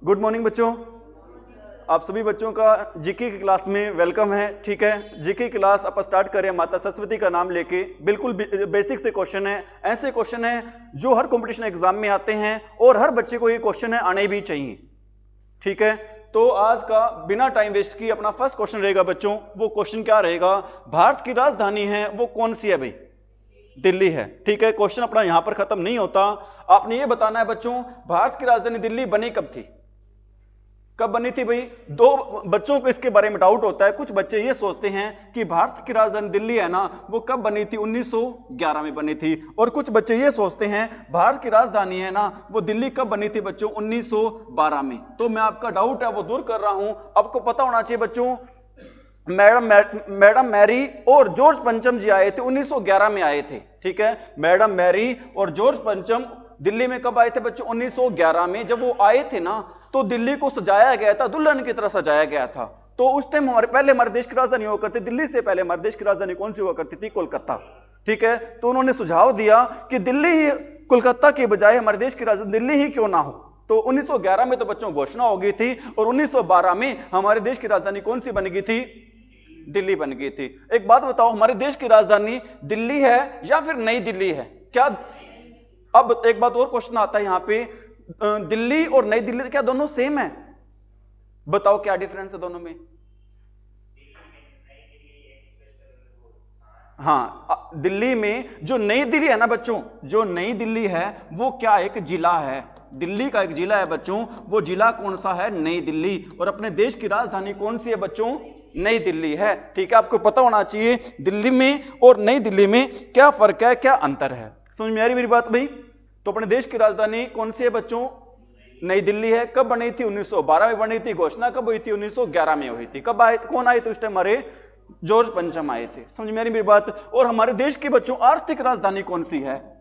Good morning बच्चों। आप सभी बच्चों का जीके की क्लास में वेलकम है। ठीक है, जीके की क्लास आप स्टार्ट करें माता सरस्वती का नाम लेके। बिल्कुल बेसिक से क्वेश्चन है, ऐसे क्वेश्चन है जो हर कंपटीशन एग्जाम में आते हैं और हर बच्चे को ये क्वेश्चन है आने भी चाहिए। ठीक है, तो आज का बिना टाइम वेस्ट किए अपना फर्स्ट क्वेश्चन रहेगा बच्चों। वो क्वेश्चन क्या रहेगा? भारत की राजधानी है वो कौन सी है भाई? दिल्ली है। ठीक है, क्वेश्चन अपना यहां पर खत्म नहीं होता। आपने ये बताना है बच्चों, भारत की राजधानी दिल्ली बनी कब थी? कब बनी थी भाई? दो बच्चों को इसके बारे में डाउट होता है। कुछ बच्चे ये सोचते हैं कि भारत की राजधानी दिल्ली है ना, वो कब बनी थी? 1911 में बनी थी। और कुछ बच्चे ये सोचते हैं भारत की राजधानी है ना, वो दिल्ली कब बनी थी बच्चों? 1912 में। तो मैं आपका डाउट है वो दूर कर रहा हूं। आपको पता होना चाहिए बच्चों, मैडम मैरी और जॉर्ज पंचम जी आए थे 1911 में आए थे। ठीक है, मैडम मैरी और जॉर्ज पंचम दिल्ली में कब आए थे बच्चों? 1911 में। जब वो आए थे ना, तो दिल्ली को सजाया गया था, दुल्हन की तरह सजाया गया था। तो उस टाइम हमारे देश की राजधानी हुआ करती, दिल्ली से पहले हमारे देश की राजधानी कौन सी हुआ करती थी? कोलकाता। ठीक है, तो उन्होंने सुझाव दिया कि दिल्ली ही, कोलकाता के बजाय हमारे देश की राजधानी दिल्ली ही क्यों ना हो। तो 1911 में तो बच्चों घोषणा हो गई थी और 1912 में हमारे देश की राजधानी कौन सी बन गई थी? दिल्ली बन गई थी। एक बात बताओ, हमारे देश की राजधानी दिल्ली है या फिर नई दिल्ली है? क्या अब एक बात और क्वेश्चन आता है यहां पे, दिल्ली और नई दिल्ली क्या दोनों सेम है? बताओ क्या डिफरेंस है दोनों में? हाँ, दिल्ली में जो नई दिल्ली है ना बच्चों, जो नई दिल्ली है वो क्या एक जिला है, दिल्ली का एक जिला है बच्चों। वो जिला कौन सा है? नई दिल्ली। और अपने देश की राजधानी कौन सी है बच्चों? नई दिल्ली है। ठीक है, आपको पता होना चाहिए दिल्ली में और नई दिल्ली में क्या फर्क है, क्या अंतर है। समझ में आ रही मेरी बात भाई? तो अपने देश की राजधानी कौन सी है बच्चों? नई दिल्ली है। कब बनी थी? 1912 में बनी थी। घोषणा कब हुई थी? 1911 में हुई थी। कब आए, कौन आए थे उस टाइम? हमारे जॉर्ज पंचम आए थे। समझ में आ रही मेरी बात? और हमारे देश की बच्चों आर्थिक राजधानी कौन सी है?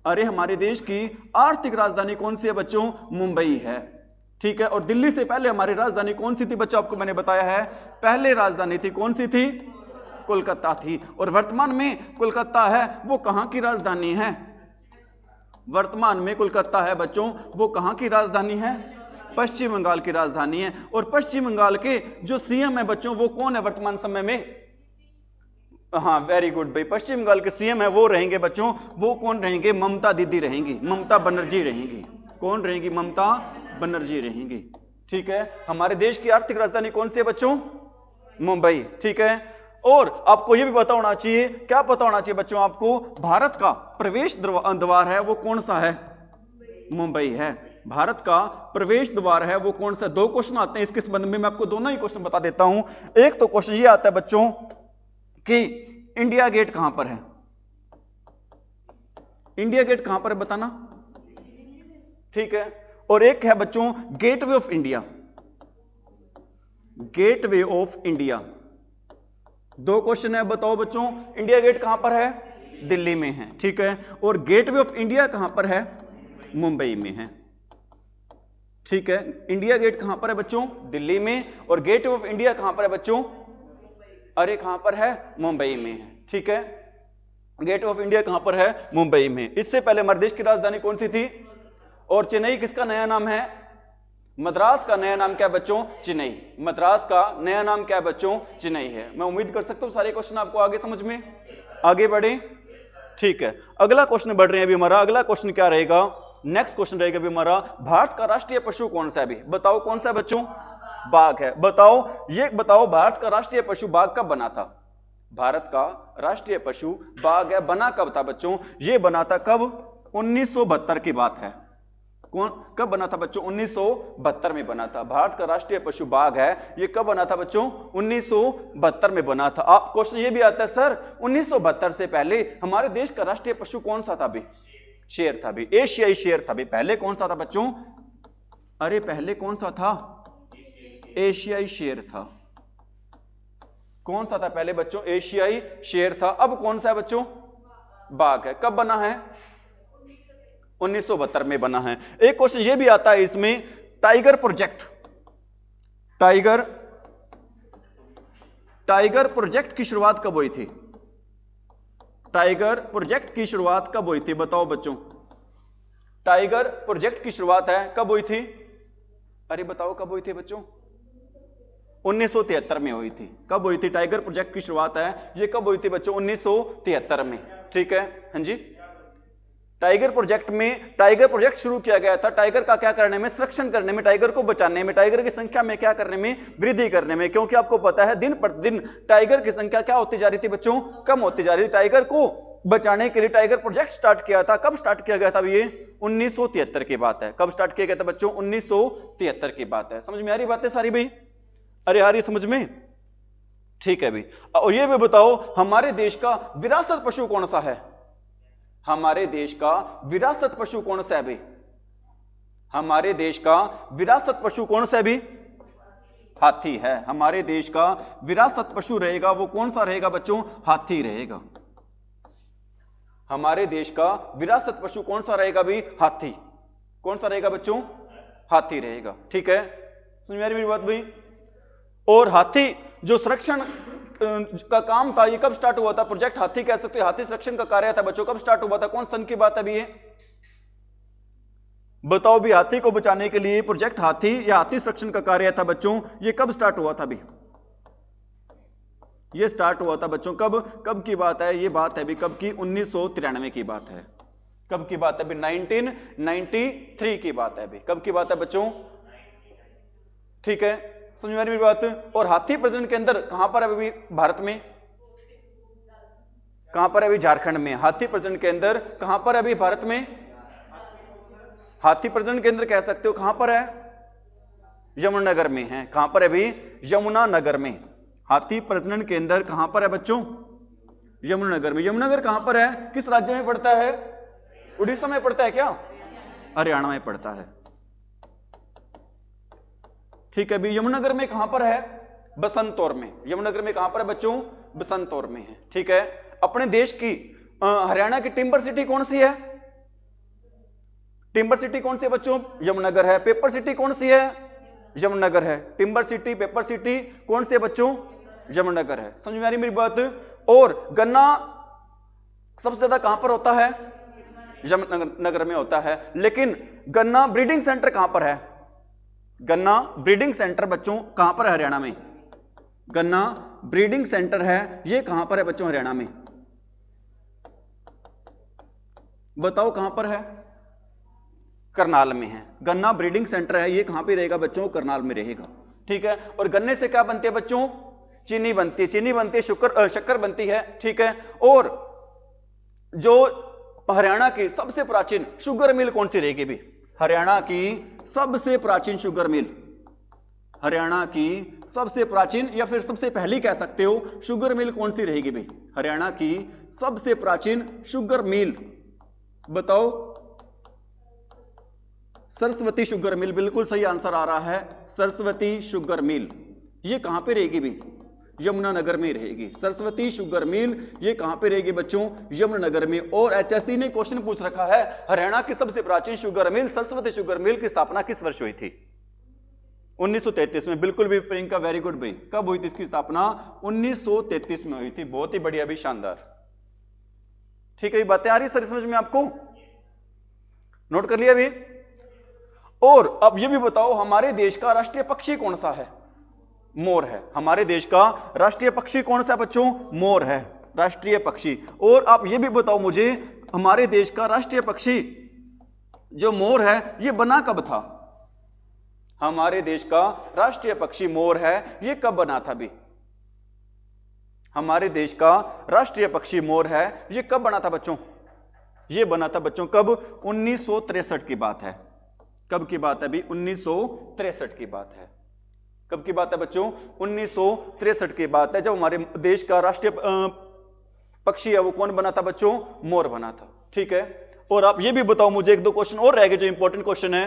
अरे हमारे देश की आर्थिक राजधानी कौन सी है बच्चों? मुंबई है। ठीक है, और दिल्ली से पहले हमारी राजधानी कौन सी थी बच्चों? आपको मैंने बताया है, पहले राजधानी थी कौन सी थी? कोलकाता थी। और वर्तमान में कोलकाता है वो कहां की राजधानी है? वर्तमान में कोलकाता है बच्चों, वो कहां की राजधानी है? पश्चिम बंगाल की राजधानी है। और पश्चिम बंगाल के जो सीएम है बच्चों, वो कौन है वर्तमान समय में? हाँ, वेरी गुड भाई, पश्चिम बंगाल के सीएम है वो रहेंगे बच्चों, वो कौन रहेंगे? ममता दीदी रहेंगी, ममता बनर्जी रहेंगी। कौन रहेंगी? ममता बनर्जी रहेंगी। ठीक है, हमारे देश की आर्थिक राजधानी कौन सी है बच्चों? मुंबई। ठीक है, और आपको यह भी पता होना चाहिए, क्या पता होना चाहिए बच्चों आपको? भारत का प्रवेश द्वार है वो कौन सा है? मुंबई है। भारत का प्रवेश द्वार है वो कौन सा? दो क्वेश्चन आते हैं इसके संबंध में, मैं आपको दोनों ही क्वेश्चन बता देता हूं। एक तो क्वेश्चन ये आता है बच्चों कि इंडिया गेट कहां पर है? इंडिया गेट कहां पर है बताना। ठीक है, और एक है बच्चों gateway of India, gateway of India. दो क्वेश्चन है, बताओ बच्चों इंडिया गेट कहां पर है? दिल्ली में है। ठीक है, और गेटवे ऑफ इंडिया कहां पर है? मुंबई में है। ठीक है, इंडिया गेट कहां पर है बच्चों? दिल्ली में। और गेटवे ऑफ इंडिया कहां पर है बच्चों? अरे कहां पर है? मुंबई में है। ठीक है, गेट ऑफ इंडिया कहां पर है? मुंबई में। इससे पहले हमारे देश की राजधानी कौन सी थी? और चेन्नई किसका नया नाम है? मद्रास का नया नाम क्या है बच्चों? चेन्नई। मद्रास का नया नाम क्या है बच्चों? चेन्नई है। मैं उम्मीद कर सकता हूं सारे क्वेश्चन आपको आगे समझ में आगे बढ़े। ठीक है, अगला क्वेश्चन बढ़ रहे हैं अभी हमारा। अगला क्वेश्चन क्या रहेगा? नेक्स्ट क्वेश्चन रहेगा अभी हमारा, भारत का राष्ट्रीय पशु कौन सा है? अभी बताओ कौन सा है बच्चों? बाघ है। बताओ, ये बताओ भारत का राष्ट्रीय पशु बाघ कब बना था? भारत का राष्ट्रीय पशु बाघ है, बना कब था बच्चों? ये बना था कब? 1972 की बात है। कौन कब बना था बच्चों? 1972 में बना था। भारत का राष्ट्रीय पशु बाघ है, ये कब बना था बच्चों? 1972 में बना था। आप क्वेश्चन ये भी आता है सर 1972 से पहले हमारे देश का राष्ट्रीय पशु कौन सा था? भी शेर था। भी एशियाई शेर था। भी पहले कौन सा था बच्चों? अरे पहले कौन सा था? एशियाई शेर था। कौन सा था पहले बच्चों? एशियाई शेर था। अब कौन सा है बच्चों? बाघ है। कब बना है? 1972 में बना है। एक क्वेश्चन ये भी आता है इसमें, टाइगर प्रोजेक्ट, टाइगर प्रोजेक्ट की शुरुआत कब हुई थी? टाइगर प्रोजेक्ट की शुरुआत कब हुई थी? बताओ बच्चों, टाइगर प्रोजेक्ट की शुरुआत है कब हुई थी? अरे बताओ कब हुई थी बच्चों? 1973 में हुई थी। कब हुई थी? टाइगर प्रोजेक्ट की शुरुआत है ये कब हुई थी बच्चों? 1973 में। ठीक है, हाँ जी। टाइगर प्रोजेक्ट शुरू किया गया था टाइगर का क्या करने में? संरक्षण करने में, टाइगर को बचाने में, टाइगर की संख्या में क्या करने में? वृद्धि करने में। क्योंकि आपको पता है दिन प्रतिदिन टाइगर की संख्या क्या होती जा रही थी बच्चों? कम होती जा रही थी। टाइगर को बचाने के लिए टाइगर प्रोजेक्ट स्टार्ट किया था। कब स्टार्ट किया गया था? ये 1973 की बात है। कब स्टार्ट किया गया था बच्चों? 1973 की बात है। समझ में आ रही बातें सारी भाई? अरे आ रही समझ में? ठीक है भाई। और ये भी बताओ हमारे देश का विरासत पशु कौन सा है? हमारे देश का विरासत पशु कौन सा है भाई? हमारे देश का विरासत पशु कौन सा है भाई? हाथी है। हमारे देश का विरासत पशु रहेगा वो कौन सा रहेगा बच्चों? हाथी रहेगा। हमारे देश का विरासत पशु कौन सा रहेगा भाई? हाथी। कौन सा रहेगा बच्चों? हाथी रहेगा। ठीक है, समझ में आ रही मेरी बात भाई? और हाथी जो संरक्षण का काम था ये कब स्टार्ट हुआ था? प्रोजेक्ट हाथी कह सकते हो, हाथी संरक्षण का कार्य था बच्चों, कब स्टार्ट हुआ था? कौन सन की बात है अभी ये बताओ भी? हाथी को बचाने के लिए प्रोजेक्ट हाथी या हाथी संरक्षण का कार्य था बच्चों, ये कब स्टार्ट हुआ था? अभी ये स्टार्ट हुआ था बच्चों कब? कब की बात है? ये बात है अभी कब की? 1993 की बात है। कब की बात है अभी? 1993 की बात है अभी। कब की बात है बच्चों? ठीक है, समझ में आ रही मेरी बात? और हाथी प्रजनन केंद्र कहां पर है अभी भारत में? कहां पर है अभी? झारखंड में। हाथी प्रजनन केंद्र कहां पर है अभी भारत में? हाथी प्रजनन केंद्र कह सकते हो कहां पर है? यमुनानगर में है। कहां पर है अभी? यमुनानगर में। हाथी प्रजनन केंद्र कहां पर है बच्चों? यमुनानगर में। यमुनानगर कहां पर है? किस राज्य में पड़ता है? उड़ीसा में पड़ता है क्या? हरियाणा में पड़ता है। ठीक है अभी यमुनानगर में कहां पर है? बसंतौर में। यमुनानगर में कहां पर है बच्चों? बसंतौर में है। ठीक है, अपने देश की हरियाणा की टिम्बर सिटी कौन सी है? टिम्बर सिटी कौन सी है बच्चों? यमुनानगर है। पेपर सिटी कौन सी है? यमुनानगर है। टिम्बर सिटी, पेपर सिटी कौन सी है बच्चों? यमुनानगर है। समझ में आ रही मेरी बात? और गन्ना सबसे ज्यादा कहां पर होता है? यमुनानगर में होता है। लेकिन गन्ना ब्रीडिंग सेंटर कहां पर है? गन्ना ब्रीडिंग सेंटर बच्चों कहां पर है? हरियाणा में। गन्ना ब्रीडिंग सेंटर है ये कहां पर है बच्चों? हरियाणा में। बताओ कहां पर है? करनाल में है। गन्ना ब्रीडिंग सेंटर है ये कहां पे रहेगा बच्चों? करनाल में रहेगा। ठीक है, और गन्ने से क्या बनती है बच्चों? चीनी बनती है। चीनी बनती है, शक्कर बनती है। ठीक है, और जो हरियाणा की सबसे प्राचीन शुगर मिल कौन सी रहेगी भी? हरियाणा की सबसे प्राचीन शुगर मिल, हरियाणा की सबसे प्राचीन या फिर सबसे पहली कह सकते हो शुगर मिल कौन सी रहेगी भाई? हरियाणा की सबसे प्राचीन शुगर मिल बताओ? Saraswati sugar mill. बिल्कुल सही आंसर आ रहा है, सरस्वती शुगर मिल। ये कहां पे रहेगी भी? यमुनानगर में रहेगी। सरस्वती शुगर मिल ये कहां पे रहेगी बच्चों? यमुनानगर में। और एचएससी ने क्वेश्चन पूछ रखा है हरियाणा की सबसे प्राचीन sugar mill Saraswati sugar mill की स्थापना किस वर्ष हुई थी? 1933 में। बिल्कुल भी प्रियंका, वेरी गुड भाई। कब हुई थी इसकी स्थापना? 1933 में हुई थी। बहुत ही बढ़िया भी, शानदार। ठीक है, ये बातें आ रही सर समझ में आपको? नोट कर लिया अभी? और अब ये भी बताओ हमारे देश का राष्ट्रीय पक्षी कौन सा है? मोर है। हमारे देश का राष्ट्रीय पक्षी कौन सा बच्चों? मोर है, राष्ट्रीय पक्षी। और आप ये भी बताओ मुझे हमारे देश का राष्ट्रीय पक्षी जो मोर है ये बना कब था? हमारे देश का राष्ट्रीय पक्षी मोर है ये कब बना था भी? हमारे देश का राष्ट्रीय पक्षी मोर है ये कब बना था बच्चों? ये बना था बच्चों कब? 1963 की बात है। कब की बात है अभी? 1963 की बात है। कब की बात है बच्चों? 1963 की बात है, जब हमारे देश का राष्ट्रीय पक्षी है वो कौन बना था बच्चों? मोर बना था। ठीक है, और आप ये भी बताओ मुझे, एक दो क्वेश्चन और रह गए जो इंपॉर्टेंट क्वेश्चन है।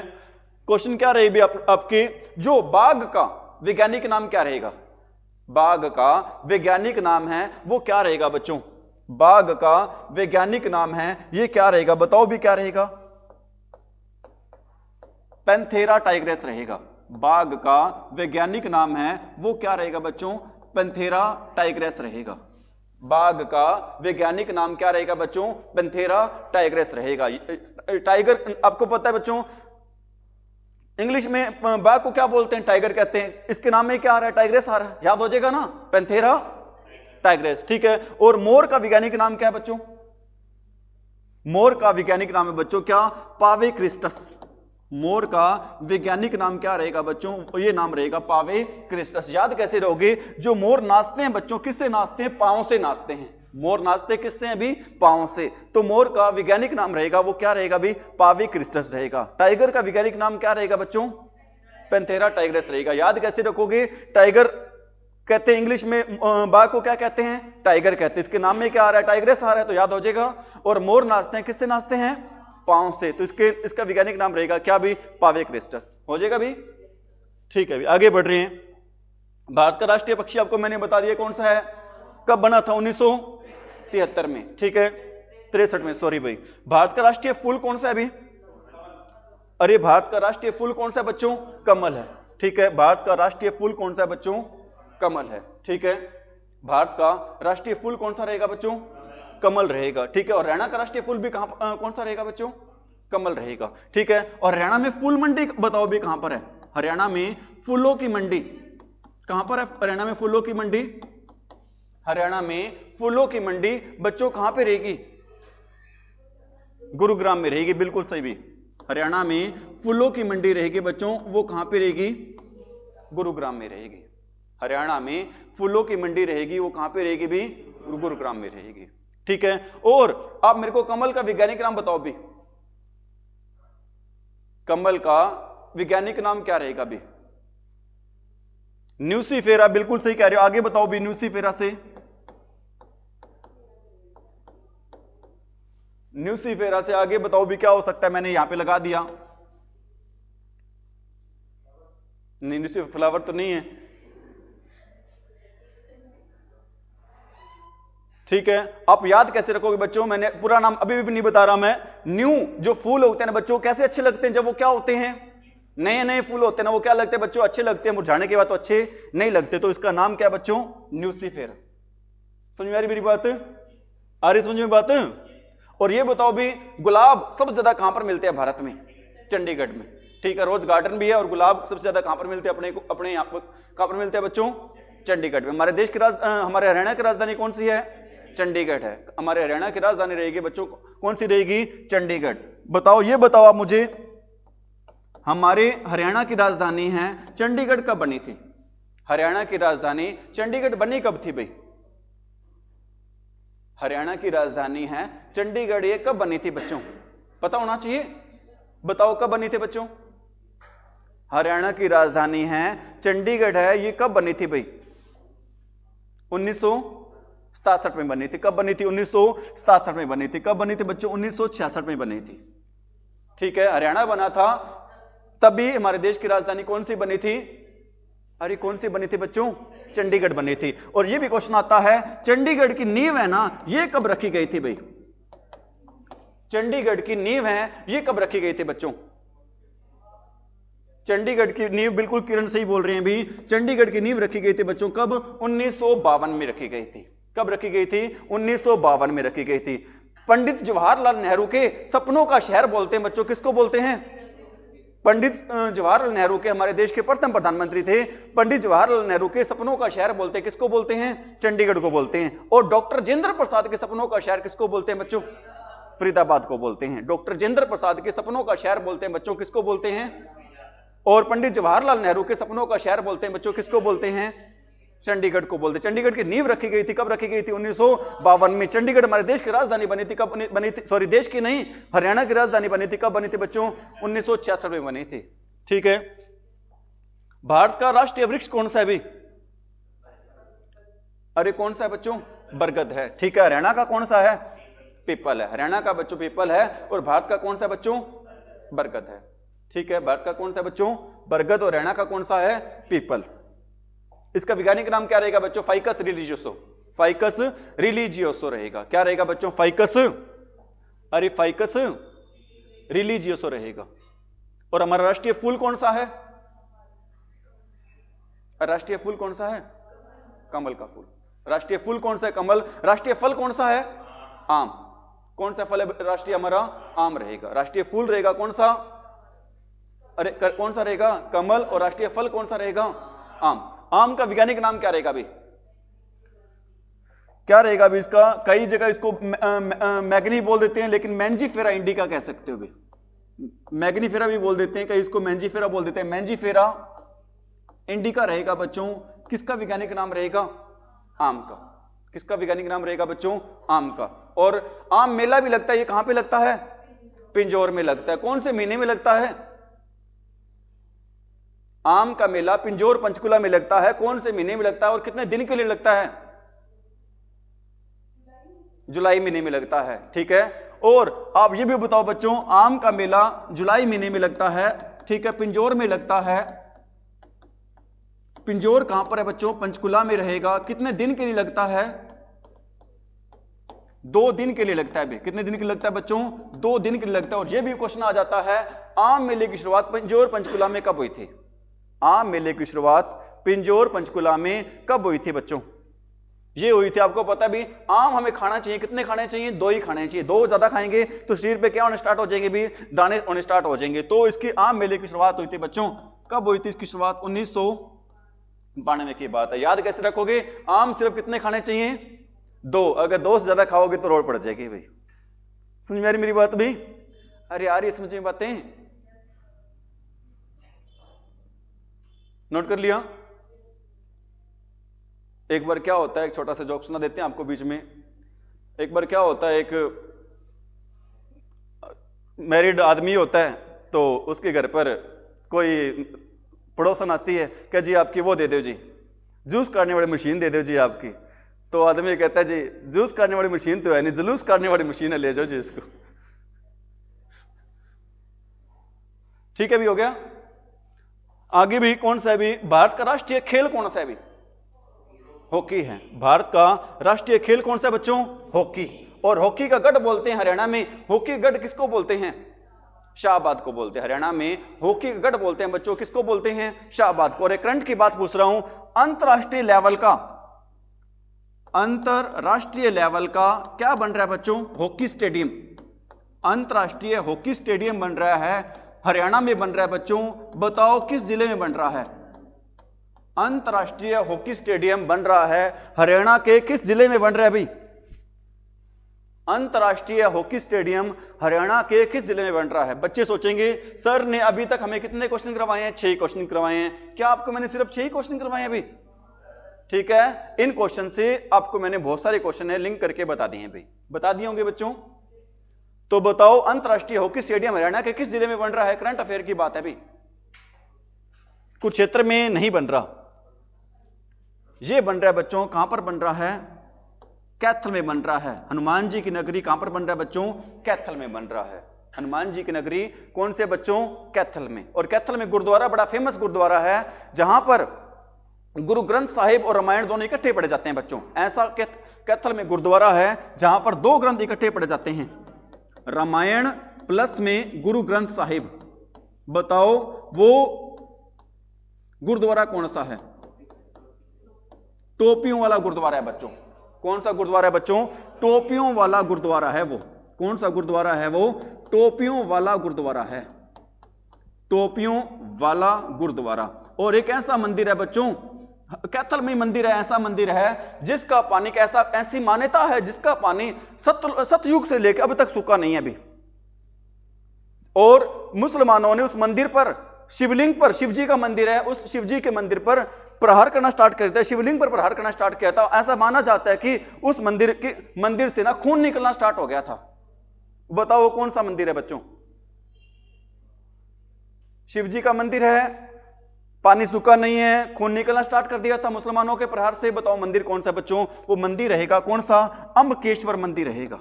क्वेश्चन क्या रहेगी आपके? जो बाघ का वैज्ञानिक नाम क्या रहेगा? बाघ का वैज्ञानिक नाम है वो क्या रहेगा बच्चों? बाघ का वैज्ञानिक नाम है ये क्या रहेगा? बताओ भी क्या रहेगा? पैंथेरा टाइग्रेस रहेगा। बाघ का वैज्ञानिक नाम है वो क्या रहेगा बच्चों? पैंथेरा टाइग्रेस रहेगा। बाघ का वैज्ञानिक नाम क्या रहेगा बच्चों? पैंथेरा टाइग्रेस रहेगा। टाइगर आपको पता है बच्चों इंग्लिश में बाघ को क्या बोलते हैं? टाइगर कहते हैं। इसके नाम में क्या आ रहा है? टाइग्रेस आ रहा है, याद हो जाएगा ना, पैंथेरा टाइग्रेस। ठीक है, और मोर का वैज्ञानिक नाम क्या है बच्चों? मोर का वैज्ञानिक नाम है बच्चों क्या? पावे क्रिस्टस। मोर का वैज्ञानिक नाम क्या रहेगा बच्चों? ये नाम रहेगा पावे क्रिस्टस। याद कैसे रहोगे? जो मोर नाचते हैं बच्चों, किससे नाचते हैं? पांव से नाचते हैं। मोर नाचते किससे हैं भी? पांव से। तो मोर का वैज्ञानिक नाम रहेगा वो क्या रहेगा भी? पावे क्रिस्टस रहेगा। टाइगर का वैज्ञानिक नाम क्या रहेगा बच्चों? पैंथेरा टाइग्रेस रहेगा। याद कैसे रखोगे? टाइगर कहते हैं इंग्लिश में, बाघ को क्या कहते हैं? टाइगर कहते हैं। इसके नाम में क्या आ रहा है? टाइग्रेस आ रहा है, तो याद हो जाएगा। और मोर नाचते हैं किससे नाचते हैं? पांव से। तो इसका वैज्ञानिक नाम रहेगा क्या भी? पावे क्रिस्टस। हो जाएगा भी? ठीक है, भी आगे बढ़ रहे हैं। भारत का राष्ट्रीय पक्षी आपको मैंने बता दिया कौन सा है, कब बना था? 1973 में। ठीक है, 63 में, सॉरी भाई। भारत का राष्ट्रीय फूल कौन सा है अभी? अरे भारत का राष्ट्रीय फूल कौन सा है बच्चों? कमल है। ठीक है, भारत का राष्ट्रीय फूल कौन सा है बच्चों? कमल है। ठीक है, भारत का राष्ट्रीय फूल कौन सा रहेगा बच्चों? कमल रहेगा। ठीक है, और हरियाणा का राष्ट्रीय फूल भी कौन सा रहेगा बच्चों? कमल रहेगा। ठीक है, और हरियाणा में फूल मंडी बताओ भी कहां पर है? हरियाणा में फूलों की मंडी कहां पर है? हरियाणा में फूलों की मंडी, हरियाणा में फूलों की मंडी बच्चों कहां पे रहेगी? गुरुग्राम में रहेगी। बिल्कुल सही भी, हरियाणा में फूलों की मंडी रहेगी बच्चों, वो कहां पे रहेगी? गुरुग्राम में रहेगी। हरियाणा में फूलों की मंडी रहेगी, वो कहां पे रहेगी भी? गुरुग्राम में रहेगी। ठीक है, और आप मेरे को कमल का वैज्ञानिक नाम बताओ भी। कमल का वैज्ञानिक नाम क्या रहेगा भी? न्यूसीफेरा। बिल्कुल सही कह रहे हो, आगे बताओ भी। न्यूसीफेरा से, न्यूसीफेरा से आगे बताओ भी क्या हो सकता है? मैंने यहां पे लगा दिया, नहीं न्यूसीफेरा फ्लावर तो नहीं है। ठीक है, आप याद कैसे रखोगे बच्चों? मैंने पूरा नाम अभी भी नहीं बता रहा मैं। न्यू जो फूल होते हैं ना बच्चों, कैसे अच्छे लगते हैं जब वो क्या होते हैं? नए नए फूल होते हैं ना, वो क्या लगते हैं बच्चों? अच्छे लगते हैं। मुरझाने के बाद तो अच्छे नहीं लगते। तो इसका नाम क्या है बच्चों? न्यूसीफेरा। समझ में आ रही मेरी बात? आ रही समझ में बात? और ये बताओ भी, गुलाब सबसे ज्यादा कहां पर मिलते हैं भारत में? चंडीगढ़ में। ठीक है, रोज गार्डन भी है, और गुलाब सबसे ज्यादा कहां पर मिलते हैं? अपने यहाँ कहां पर मिलते हैं बच्चों? चंडीगढ़ में। हमारे देश की हमारे हरियाणा की राजधानी कौन सी है? चंडीगढ़ है। हमारे हरियाणा की राजधानी रहेगी बच्चों, कौन सी रहेगी? चंडीगढ़। बताओ, ये बताओ आप मुझे, हमारे हरियाणा की राजधानी है चंडीगढ़ कब बनी थी? हरियाणा की राजधानी चंडीगढ़ बनी कब थी भाई? हरियाणा की राजधानी है चंडीगढ़, ये कब बनी थी बच्चों? पता होना चाहिए। बताओ कब बनी थी बच्चों? हरियाणा की राजधानी है चंडीगढ़ है, ये कब बनी थी भाई? 1967 में बनी थी। कब बनी थी? 1967 में बनी थी। कब बनी थी बच्चों? 1966 में बनी थी। ठीक है, हरियाणा बना था तभी हमारे देश की राजधानी कौन सी बनी थी? अरे कौन सी बनी थी बच्चों? चंडीगढ़ बनी थी। और ये भी क्वेश्चन आता है, चंडीगढ़ की नींव है ना, ये कब रखी गई थी भाई? चंडीगढ़ की नींव है, ये कब रखी गई थी बच्चों? चंडीगढ़ की नींव, बिल्कुल किरण सही बोल रहे हैं भी, चंडीगढ़ की नींव रखी गई थी बच्चों कब? 1952 में रखी गई थी। कब रखी गई थी? 1952 में रखी गई थी। पंडित जवाहरलाल नेहरू के सपनों का शहर बोलते हैं बच्चों, किसको बोलते हैं? पंडित जवाहरलाल नेहरू के, हमारे देश के प्रथम प्रधानमंत्री थे। पंडित जवाहरलाल नेहरू के सपनों का शहर बोलते हैं, किसको बोलते हैं? चंडीगढ़ को बोलते हैं। और डॉक्टर राजेंद्र प्रसाद के सपनों का शहर किसको बोलते हैं बच्चों? फरीदाबाद को बोलते हैं। डॉक्टर राजेंद्र प्रसाद के सपनों का शहर बोलते हैं बच्चों, किसको बोलते हैं? और पंडित जवाहरलाल नेहरू के सपनों का शहर बोलते हैं बच्चों, किसको बोलते हैं? चंडीगढ़ को बोलते हैं। चंडीगढ़ की नींव रखी गई थी, कब रखी गई थी? 1952 में। चंडीगढ़ हमारे देश की राजधानी बनी थी, कब बनी थी? सॉरी, देश की नहीं, हरियाणा की राजधानी बनी थी। कब बनी थी बच्चों? 1966 में बनी थी। ठीक है, भारत का राष्ट्रीय वृक्ष कौन सा है भी? अरे कौन सा है बच्चों? बरगद है। ठीक है, हरियाणा का कौन सा है? पीपल है। हरियाणा का बच्चों पीपल है, और भारत का कौन सा बच्चों? बरगद है। ठीक है, भारत का कौन सा बच्चों? बरगद, और हरियाणा का कौन सा है? पीपल। इसका वैज्ञानिक नाम क्या रहेगा बच्चों? फाइकस रिलीजियोसो। फाइकस रिलीजियोसो रहेगा। क्या रहेगा बच्चों? फाइकस, अरे फाइकस रिलीजियोसो रहेगा। और हमारा राष्ट्रीय फूल कौन सा है? राष्ट्रीय फूल कौन सा है? कमल का फूल। राष्ट्रीय फूल कौन सा है? कमल। राष्ट्रीय फल कौन सा है? आम। कौन सा फल है राष्ट्रीय? हमारा आम रहेगा। राष्ट्रीय फूल रहेगा कौन सा? अरे कौन सा रहेगा? कमल। और राष्ट्रीय फल कौन सा रहेगा? आम। आम का वैज्ञानिक नाम क्या रहेगा अभी? क्या रहेगा अभी इसका? कई जगह इसको मैग्नी बोल देते हैं, लेकिन मैंजीफेरा इंडिका कह सकते हो अभी। मैग्नीफेरा भी बोल देते हैं, कई इसको मैंजीफेरा बोल देते हैं। मैंजीफेरा इंडिका रहेगा बच्चों। किसका वैज्ञानिक नाम रहेगा? आम का। किसका वैज्ञानिक नाम रहेगा बच्चों? आम का। और आम मेला भी लगता है, ये कहां पे लगता है? पिंजौर में लगता है। कौन से महीने में लगता है? आम का मेला पिंजौर पंचकुला में लगता है। कौन से महीने में लगता है और कितने दिन के लिए लगता है? जुलाई महीने में लगता है। ठीक है। और आप ये भी बताओ बच्चों, आम का मेला जुलाई महीने में लगता है, ठीक है, पिंजौर में लगता है। पिंजौर कहां पर है बच्चों? पंचकुला में रहेगा। कितने दिन के लिए लगता है? 2 दिन के लिए लगता है। कितने दिन के लिए लगता है बच्चों? 2 दिन के लिए लगता है। और यह भी क्वेश्चन आ जाता है, आम मेले की शुरुआत पिंजौर पंचकुला में कब हुई थी? आम मेले की शुरुआत पिंजौर पंचकुला में कब हुई थी बच्चों? ये हुई थी, आपको पता भी। आम हमें खाना चाहिए, कितने खाने चाहिए? 2 ही खाने चाहिए। 2 ज्यादा खाएंगे तो शरीर पे क्या होने स्टार्ट हो जाएंगे भी? दाने होने स्टार्ट हो जाएंगे। तो इसकी आम मेले की शुरुआत हुई थी बच्चों, कब हुई थी इसकी शुरुआत? 1992 की बात है। याद कैसे रखोगे? आम सिर्फ कितने खाने चाहिए? 2। अगर 2 से ज्यादा खाओगे तो रोड पड़ जाएगी भाई। समझ में आ रही मेरी बात भी? अरे यार, ये समझ में बातें नोट कर लिया? एक बार क्या होता है, एक छोटा सा जोक सुना देते हैं आपको बीच में। एक बार क्या होता है, एक मैरिड आदमी होता है, तो उसके घर पर कोई पड़ोसन आती है, क्या जी आपकी वो दे दो जी, जूस काटने वाली मशीन दे दो जी आपकी। तो आदमी कहता है जी जूस काटने वाली मशीन तो है नहीं, जुलूस काटने वाली मशीन है, ले जाओ जी इसको। ठीक है भी, हो गया। आगे भी कौन सा है भी? भारत का राष्ट्रीय खेल कौन सा है भी? हॉकी है। भारत का राष्ट्रीय खेल कौन सा है बच्चों? हॉकी। और हॉकी का गढ़ बोलते हैं हरियाणा में। हॉकी गढ़ किसको बोलते हैं? शाहबाद को बोलते हैं। हरियाणा में हॉकी का गढ़ बोलते हैं बच्चों, किसको बोलते हैं? शाहबाद को। और एक करंट की बात पूछ रहा हूं, अंतरराष्ट्रीय लेवल का, अंतरराष्ट्रीय लेवल का क्या बन रहा है बच्चों? Hockey stadium. अंतरराष्ट्रीय हॉकी स्टेडियम बन रहा है, हरियाणा में बन रहा है बच्चों। बताओ किस जिले में बन रहा है? अंतरराष्ट्रीय हॉकी स्टेडियम बन रहा है हरियाणा के किस जिले में बन रहा है भाई? अंतरराष्ट्रीय हॉकी स्टेडियम हरियाणा के किस जिले में बन रहा है? बच्चे सोचेंगे सर ने अभी तक हमें कितने क्वेश्चन करवाए हैं? 6 क्वेश्चन करवाए हैं। क्या आपको मैंने सिर्फ 6 क्वेश्चन करवाए हैं अभी? ठीक है, इन क्वेश्चन से आपको मैंने बहुत सारे क्वेश्चन है लिंक करके बता दिए हैं भाई, बता दिए होंगे बच्चों। तो बताओ अंतरराष्ट्रीय हॉकी स्टेडियम हरियाणा के किस जिले में बन रहा है? करंट अफेयर की बात है भाई, कुछ क्षेत्र में नहीं बन रहा। ये बन रहा है बच्चों, कहां पर बन रहा है? कैथल में बन रहा है। हनुमान जी की नगरी कहां पर बन रहा है बच्चों? कैथल में बन रहा है। हनुमान जी की नगरी कौन से बच्चों? कैथल में। और कैथल में गुरुद्वारा, बड़ा फेमस गुरुद्वारा है, जहां पर गुरु ग्रंथ साहिब और रामायण दोनों इकट्ठे पढ़े जाते हैं बच्चों। ऐसा कैथल में गुरुद्वारा है जहां पर 2 ग्रंथ इकट्ठे पढ़े जाते हैं, रामायण प्लस में गुरु ग्रंथ साहिब। बताओ वो गुरुद्वारा कौन सा है? टोपियों वाला गुरुद्वारा है बच्चों। कौन सा गुरुद्वारा है बच्चों? टोपियों वाला गुरुद्वारा है वो। कौन सा गुरुद्वारा है वो? टोपियों वाला गुरुद्वारा है, टोपियों वाला गुरुद्वारा। और एक ऐसा मंदिर है बच्चों, कैथल में मंदिर है, ऐसा मंदिर है जिसका पानी ऐसी मान्यता है जिसका पानी सतयुग से लेकर अभी तक सूखा नहीं है अभी। और मुसलमानों ने उस मंदिर पर, शिवलिंग पर, शिवजी का मंदिर है, उस शिवजी के मंदिर पर प्रहार करना स्टार्ट कर दिया, शिवलिंग पर प्रहार करना स्टार्ट किया था। ऐसा माना जाता है कि उस मंदिर से ना खून निकलना स्टार्ट हो गया था। बताओ कौन सा मंदिर है बच्चों? शिवजी का मंदिर है, पानी सूखा नहीं है, खून निकलना स्टार्ट कर दिया था मुसलमानों के प्रहार से। बताओ मंदिर कौन सा बच्चों? वो मंदिर रहेगा कौन सा? अम्बकेश्वर मंदिर रहेगा।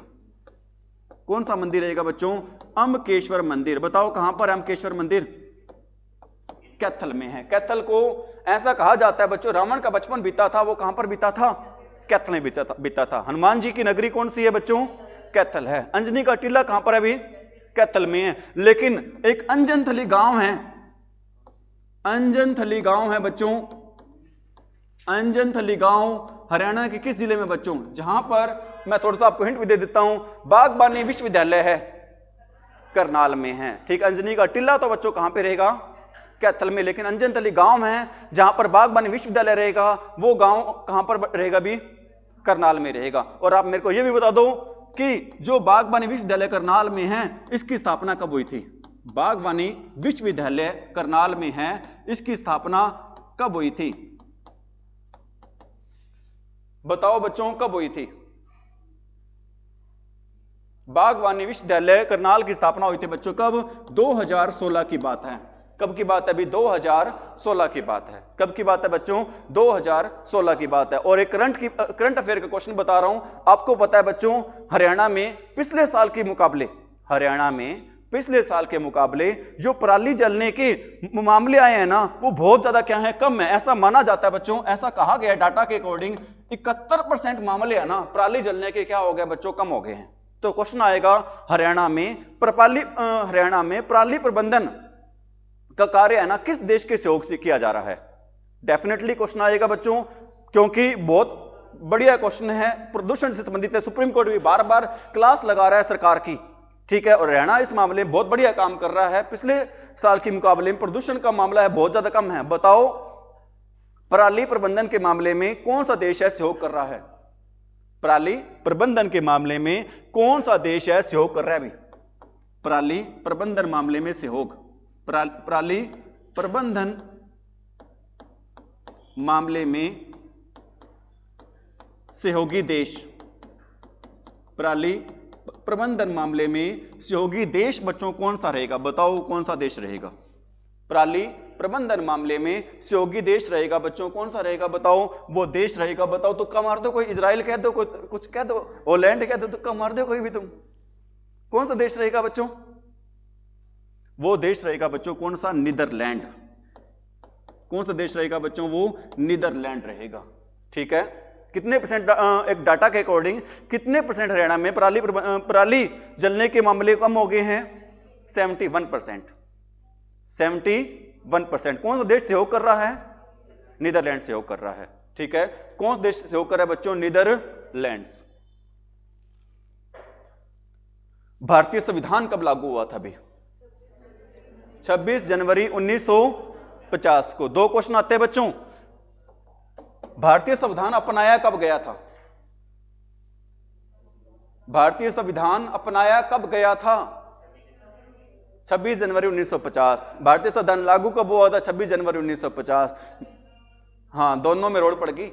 कौन सा मंदिर रहेगा बच्चों? अम्बकेश्वर मंदिर। बताओ कहां पर है अम्बकेश्वर मंदिर? कैथल में है। कैथल को ऐसा कहा जाता है बच्चों, रावण का बचपन बीता था वो कहां पर बीता था? कैथल में बीता था। हनुमान जी की नगरी कौन सी है बच्चों? कैथल है। अंजनी का टीला कहां पर है अभी? कैथल में है। लेकिन एक अंजनथली गांव है, अंजनथली गांव है बच्चों, अंजनथली गांव हरियाणा के किस जिले में बच्चों? जहां पर मैं थोड़ा सा आपको हिंट भी दे देता हूं, बागबानी विश्वविद्यालय है। करनाल में है। ठीक, अंजनी का टीला तो बच्चों कहां पे रहेगा, कैथल में, लेकिन अंजनतली गांव है जहां पर बागबानी विश्वविद्यालय रहेगा, वो गांव कहां पर रहेगा भी, करनाल में रहेगा। और आप मेरे को यह भी बता दो कि जो बागबानी विश्वविद्यालय करनाल में है इसकी स्थापना कब हुई थी, बागबानी विश्वविद्यालय करनाल में है इसकी स्थापना कब हुई थी, बताओ बच्चों कब हुई थी। बागवानी विश्वविद्यालय करनाल की स्थापना हुई थी बच्चों कब, 2016 की बात है। कब की बात है अभी, 2016 की बात है। कब की बात है बच्चों, 2016 की बात है। और एक करंट अफेयर का क्वेश्चन बता रहा हूं, आपको पता है बच्चों हरियाणा में पिछले साल के मुकाबले, हरियाणा में पिछले साल के मुकाबले जो पराली जलने के मामले आए हैं ना, वो बहुत ज्यादा क्या है, कम है। ऐसा माना जाता है बच्चों, ऐसा कहा गया डाटा के अकॉर्डिंग 71% मामले है ना पराली जलने के क्या हो गए बच्चों, कम हो गए हैं। तो क्वेश्चन आएगा हरियाणा में पराली प्रबंधन का कार्य है ना किस देश के सहयोग से किया जा रहा है। डेफिनेटली क्वेश्चन आएगा बच्चों, क्योंकि बहुत बढ़िया क्वेश्चन है, प्रदूषण से संबंधित है। सुप्रीम कोर्ट भी बार बार क्लास लगा रहा है सरकार की, ठीक है। और हरियाणा इस मामले में बहुत बढ़िया काम कर रहा है, पिछले साल के मुकाबले में प्रदूषण का मामला है बहुत ज्यादा कम है। बताओ पराली प्रबंधन के मामले में कौन सा देश है सहयोग कर रहा है, पराली प्रबंधन के मामले में कौन सा देश है सहयोग कर रहा है अभी, पराली प्रबंधन मामले में सहयोग, पराली प्रबंधन मामले में सहयोगी देश, पराली प्रबंधन मामले में सहयोगी देश बच्चों कौन सा रहेगा, बताओ कौन सा देश रहेगा, पराली प्रबंधन मामले में सहयोगी देश रहेगा बच्चों कौन सा रहेगा, बताओ वो देश रहेगा। बताओ तुक्का मार दो, कोई इजराइल कह दो, कोई कुछ कह दो, हॉलैंड कह दो, तुक्का मार दो कोई भी तुम, कौन सा देश रहेगा बच्चों, वो देश रहेगा बच्चों कौन सा, नीदरलैंड। कौन सा देश रहेगा बच्चों, वो नीदरलैंड रहेगा। ठीक है, कितने परसेंट, एक डाटा के अकॉर्डिंग कितने परसेंट हरियाणा में पराली जलने के मामले कम हो गए हैं, 71%। 71%। कौन सा देश सहयोग कर रहा है, नीदरलैंड सहयोग कर रहा है। ठीक है, कौन सा देश सहयोग कर रहा है बच्चों, नीदरलैंड्स। भारतीय संविधान कब लागू हुआ था अभी, 26 जनवरी 1950 को। दो क्वेश्चन आते हैं बच्चों, भारतीय संविधान अपनाया कब गया था, भारतीय संविधान अपनाया कब गया था, 26 जनवरी 1950। भारतीय संविधान लागू कब हुआ था, 26 जनवरी 1950। हाँ, दोनों में रोल पड़ गई।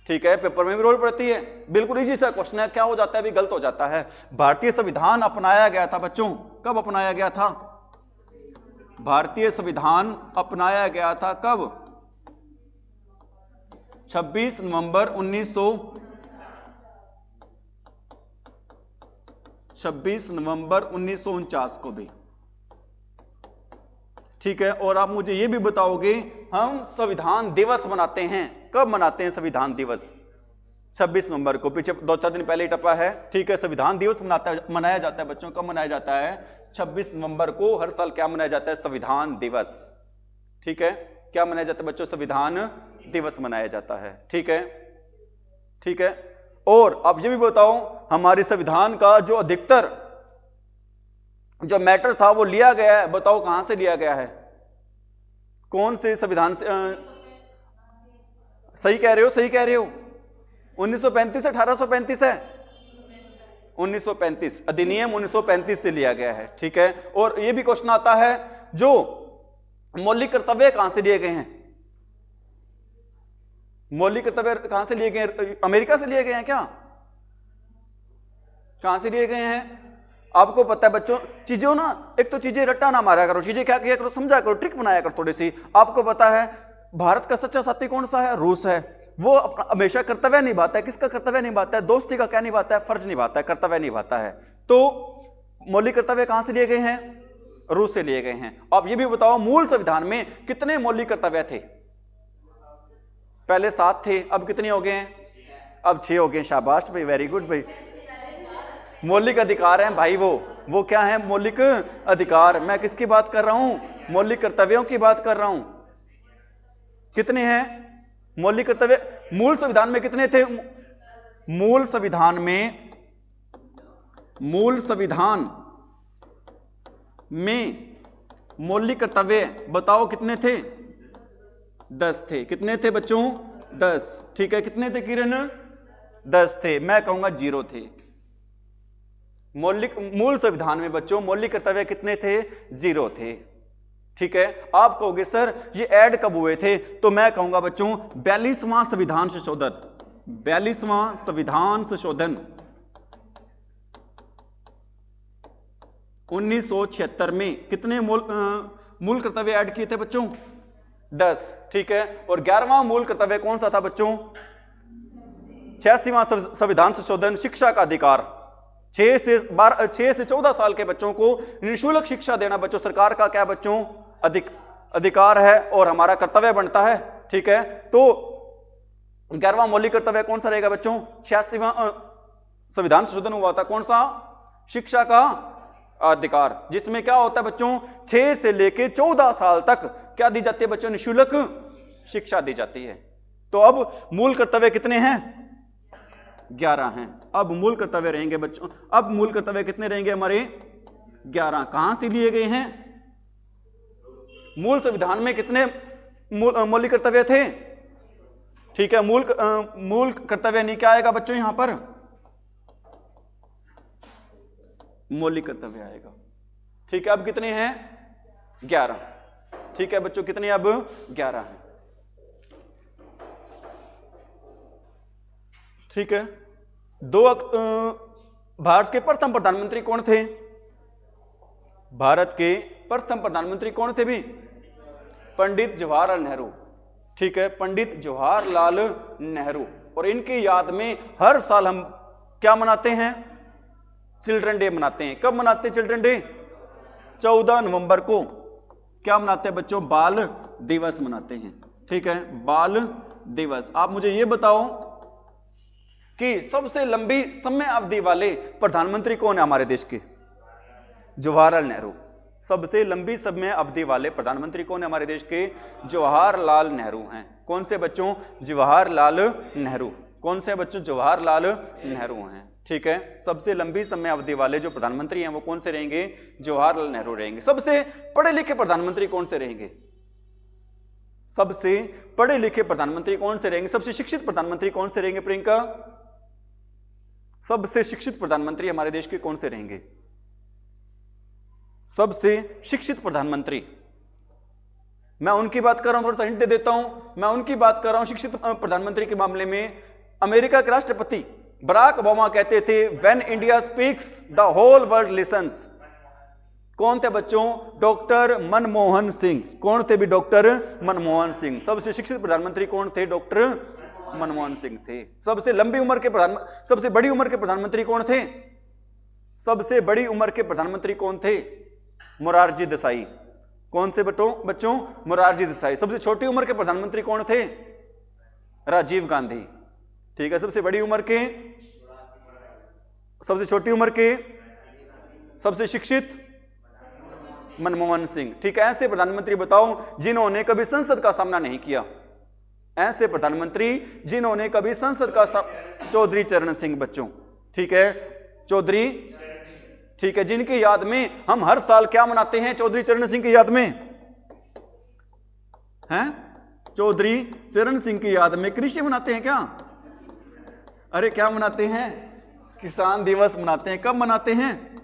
ठीक है, पेपर में भी रोल पड़ती है, बिल्कुल इजी सा क्वेश्चन है। क्या हो जाता है अभी, गलत हो जाता है। भारतीय संविधान अपनाया गया था बच्चों, कब अपनाया गया था, भारतीय संविधान अपनाया गया था कब, 26 नवंबर 1949 को भी। ठीक है, और आप मुझे यह भी बताओगे, हम संविधान दिवस मनाते हैं, कब मनाते हैं संविधान दिवस, 26 नवंबर को, पीछे 2-4 दिन पहले ही टपा है। ठीक है, संविधान दिवस मनाया जाता है बच्चों, कब मनाया जाता है, 26 नवंबर को हर साल क्या मनाया जाता है, संविधान दिवस। ठीक है, क्या मनाया जाता है बच्चों, संविधान दिवस मनाया जाता है। ठीक है, ठीक है। और अब ये भी बताओ, हमारे संविधान का जो अधिकतर जो मैटर था वो लिया गया है, बताओ कहां से लिया गया है, कौन से संविधान से, सही कह रहे हो, सही कह रहे हो, 1935 1835 है, 1935 अधिनियम 1935 से लिया गया है। ठीक है, और ये भी क्वेश्चन आता है, जो मौलिक कर्तव्य कहां से लिए गए हैं, मौलिक कर्तव्य कहां से लिए गए हैं, अमेरिका से लिए गए हैं क्या, कहां से लिए गए हैं, आपको पता है बच्चों। चीजों ना, एक तो चीजें रट्टा ना मारा करो, चीजें क्या किया करो, समझा करो, ट्रिक बनाया करो थोड़ी सी। आपको पता है भारत का सच्चा साथी कौन सा है, रूस है। वो हमेशा कर्तव्य निभाता है, किसका कर्तव्य निभाता है, दोस्ती का क्या निभाता है, फर्ज निभाता है, कर्तव्य निभाता है। तो मौलिक कर्तव्य कहां से लिए गए हैं, रूस से लिए गए हैं। अब ये भी बताओ, मूल संविधान में कितने मौलिक कर्तव्य थे, पहले 7 थे, अब कितने हो गए हैं, अब 6 हो गए। शाबाश भाई, वेरी गुड भाई। मौलिक अधिकार हैं भाई, वो क्या है, मौलिक अधिकार। मैं किसकी बात कर रहा हूं, मौलिक कर्तव्यों की बात कर रहा हूं। कितने हैं मौलिक कर्तव्य, मूल संविधान में कितने थे, मूल संविधान में मौलिक कर्तव्य बताओ कितने थे? 10 थे। कितने थे बच्चों? 10। ठीक है, कितने थे किरण? 10 थे। मैं कहूंगा 0 थे। मूल संविधान में बच्चों मौलिक कर्तव्य कितने थे? 0 थे। ठीक है, आप कहोगे सर ये ऐड कब हुए थे? तो मैं कहूंगा बच्चों 42वां संविधान संशोधन, 42वां संविधान संशोधन 1976 में कितने मूल कर्तव्य ऐड किए थे बच्चों? 10। ठीक है, और 11वां मूल कर्तव्य कौन सा था बच्चों? 86वां संविधान संशोधन शिक्षा का अधिकार। 6 से 14 साल के बच्चों को निःशुल्क शिक्षा देना बच्चों सरकार का क्या बच्चों? अधिकार है और हमारा कर्तव्य बनता है। ठीक है, तो 11वां मौलिक कर्तव्य कौन सा रहेगा बच्चों? 86वां संविधान संशोधन हुआ था, कौन सा? शिक्षा का अधिकार, जिसमें क्या होता है बच्चों? 6 से लेके 14 साल तक क्या दी जाती है बच्चों? निःशुल्क शिक्षा दी जाती है। तो अब मूल कर्तव्य कितने हैं? 11 हैं। अब मूल कर्तव्य रहेंगे बच्चों, अब मूल कर्तव्य कितने रहेंगे हमारे? 11। कहां से लिए गए हैं? मूल संविधान में कितने मौलिक कर्तव्य थे? ठीक है, मूल कर्तव्य नहीं क्या आएगा बच्चों यहां पर? मौलिक कर्तव्य आएगा। ठीक है, अब कितने हैं? 11। ठीक है बच्चों, कितने अब? 11 हैं। ठीक है, भारत के प्रथम प्रधानमंत्री कौन थे? भारत के प्रथम प्रधानमंत्री कौन थे भी? पंडित जवाहरलाल नेहरू। ठीक है, पंडित जवाहरलाल नेहरू। और इनकी याद में हर साल हम क्या मनाते हैं? चिल्ड्रन डे मनाते हैं। कब मनाते हैं चिल्ड्रन डे? 14 नवंबर को क्या मनाते हैं बच्चों? बाल दिवस मनाते हैं। ठीक है, बाल दिवस। आप मुझे यह बताओ कि सबसे लंबी समय अवधि वाले प्रधानमंत्री कौन है हमारे देश के? जवाहरलाल नेहरू। सबसे लंबी समय अवधि वाले प्रधानमंत्री कौन है हमारे देश के? जवाहरलाल नेहरू हैं। कौन से बच्चों? जवाहरलाल नेहरू। कौन से बच्चों? जवाहरलाल नेहरू हैं। ठीक है, सबसे लंबी समय अवधि वाले जो प्रधानमंत्री हैं वो कौन से रहेंगे? जवाहरलाल नेहरू रहेंगे। सबसे पढ़े लिखे प्रधानमंत्री कौन से रहेंगे? सबसे पढ़े लिखे प्रधानमंत्री कौन से रहेंगे? सबसे शिक्षित प्रधानमंत्री कौन से रहेंगे प्रियंका? सबसे शिक्षित प्रधानमंत्री हमारे देश के कौन से रहेंगे? सबसे शिक्षित प्रधानमंत्री, मैं उनकी बात कर रहा हूं, थोड़ा सा हिंट दे देता हूं। मैं उनकी बात कर रहा हूं शिक्षित प्रधानमंत्री के मामले में। अमेरिका के राष्ट्रपति बराक ओबामा कहते थे when India speaks the whole world listens. कौन थे बच्चों? डॉक्टर मनमोहन सिंह। कौन थे भी? डॉक्टर मनमोहन सिंह। सबसे शिक्षित प्रधानमंत्री कौन थे? डॉक्टर मनमोहन सिंह थे। सबसे लंबी उम्र के सबसे बड़ी उम्र के प्रधानमंत्री कौन थे? सबसे बड़ी उम्र के प्रधानमंत्री कौन थे? मोरारजी देसाई। कौन से बच्चों? मोरारजी देसाई। सबसे छोटी उम्र के प्रधानमंत्री कौन थे? राजीव गांधी। ठीक है, सबसे बड़ी उम्र के, सबसे छोटी उम्र के, सबसे शिक्षित मनमोहन सिंह। ठीक है, ऐसे प्रधानमंत्री बताओ जिन्होंने कभी संसद का सामना नहीं किया। ऐसे प्रधानमंत्री जिन्होंने कभी संसद का चौधरी चरण सिंह बच्चों। ठीक है, चौधरी। ठीक है, जिनकी याद में हम हर साल क्या मनाते हैं? चौधरी चरण सिंह की याद में हैं? चौधरी चरण सिंह की याद में कृषि मनाते हैं क्या? अरे क्या मनाते हैं? किसान दिवस मनाते हैं। कब मनाते हैं?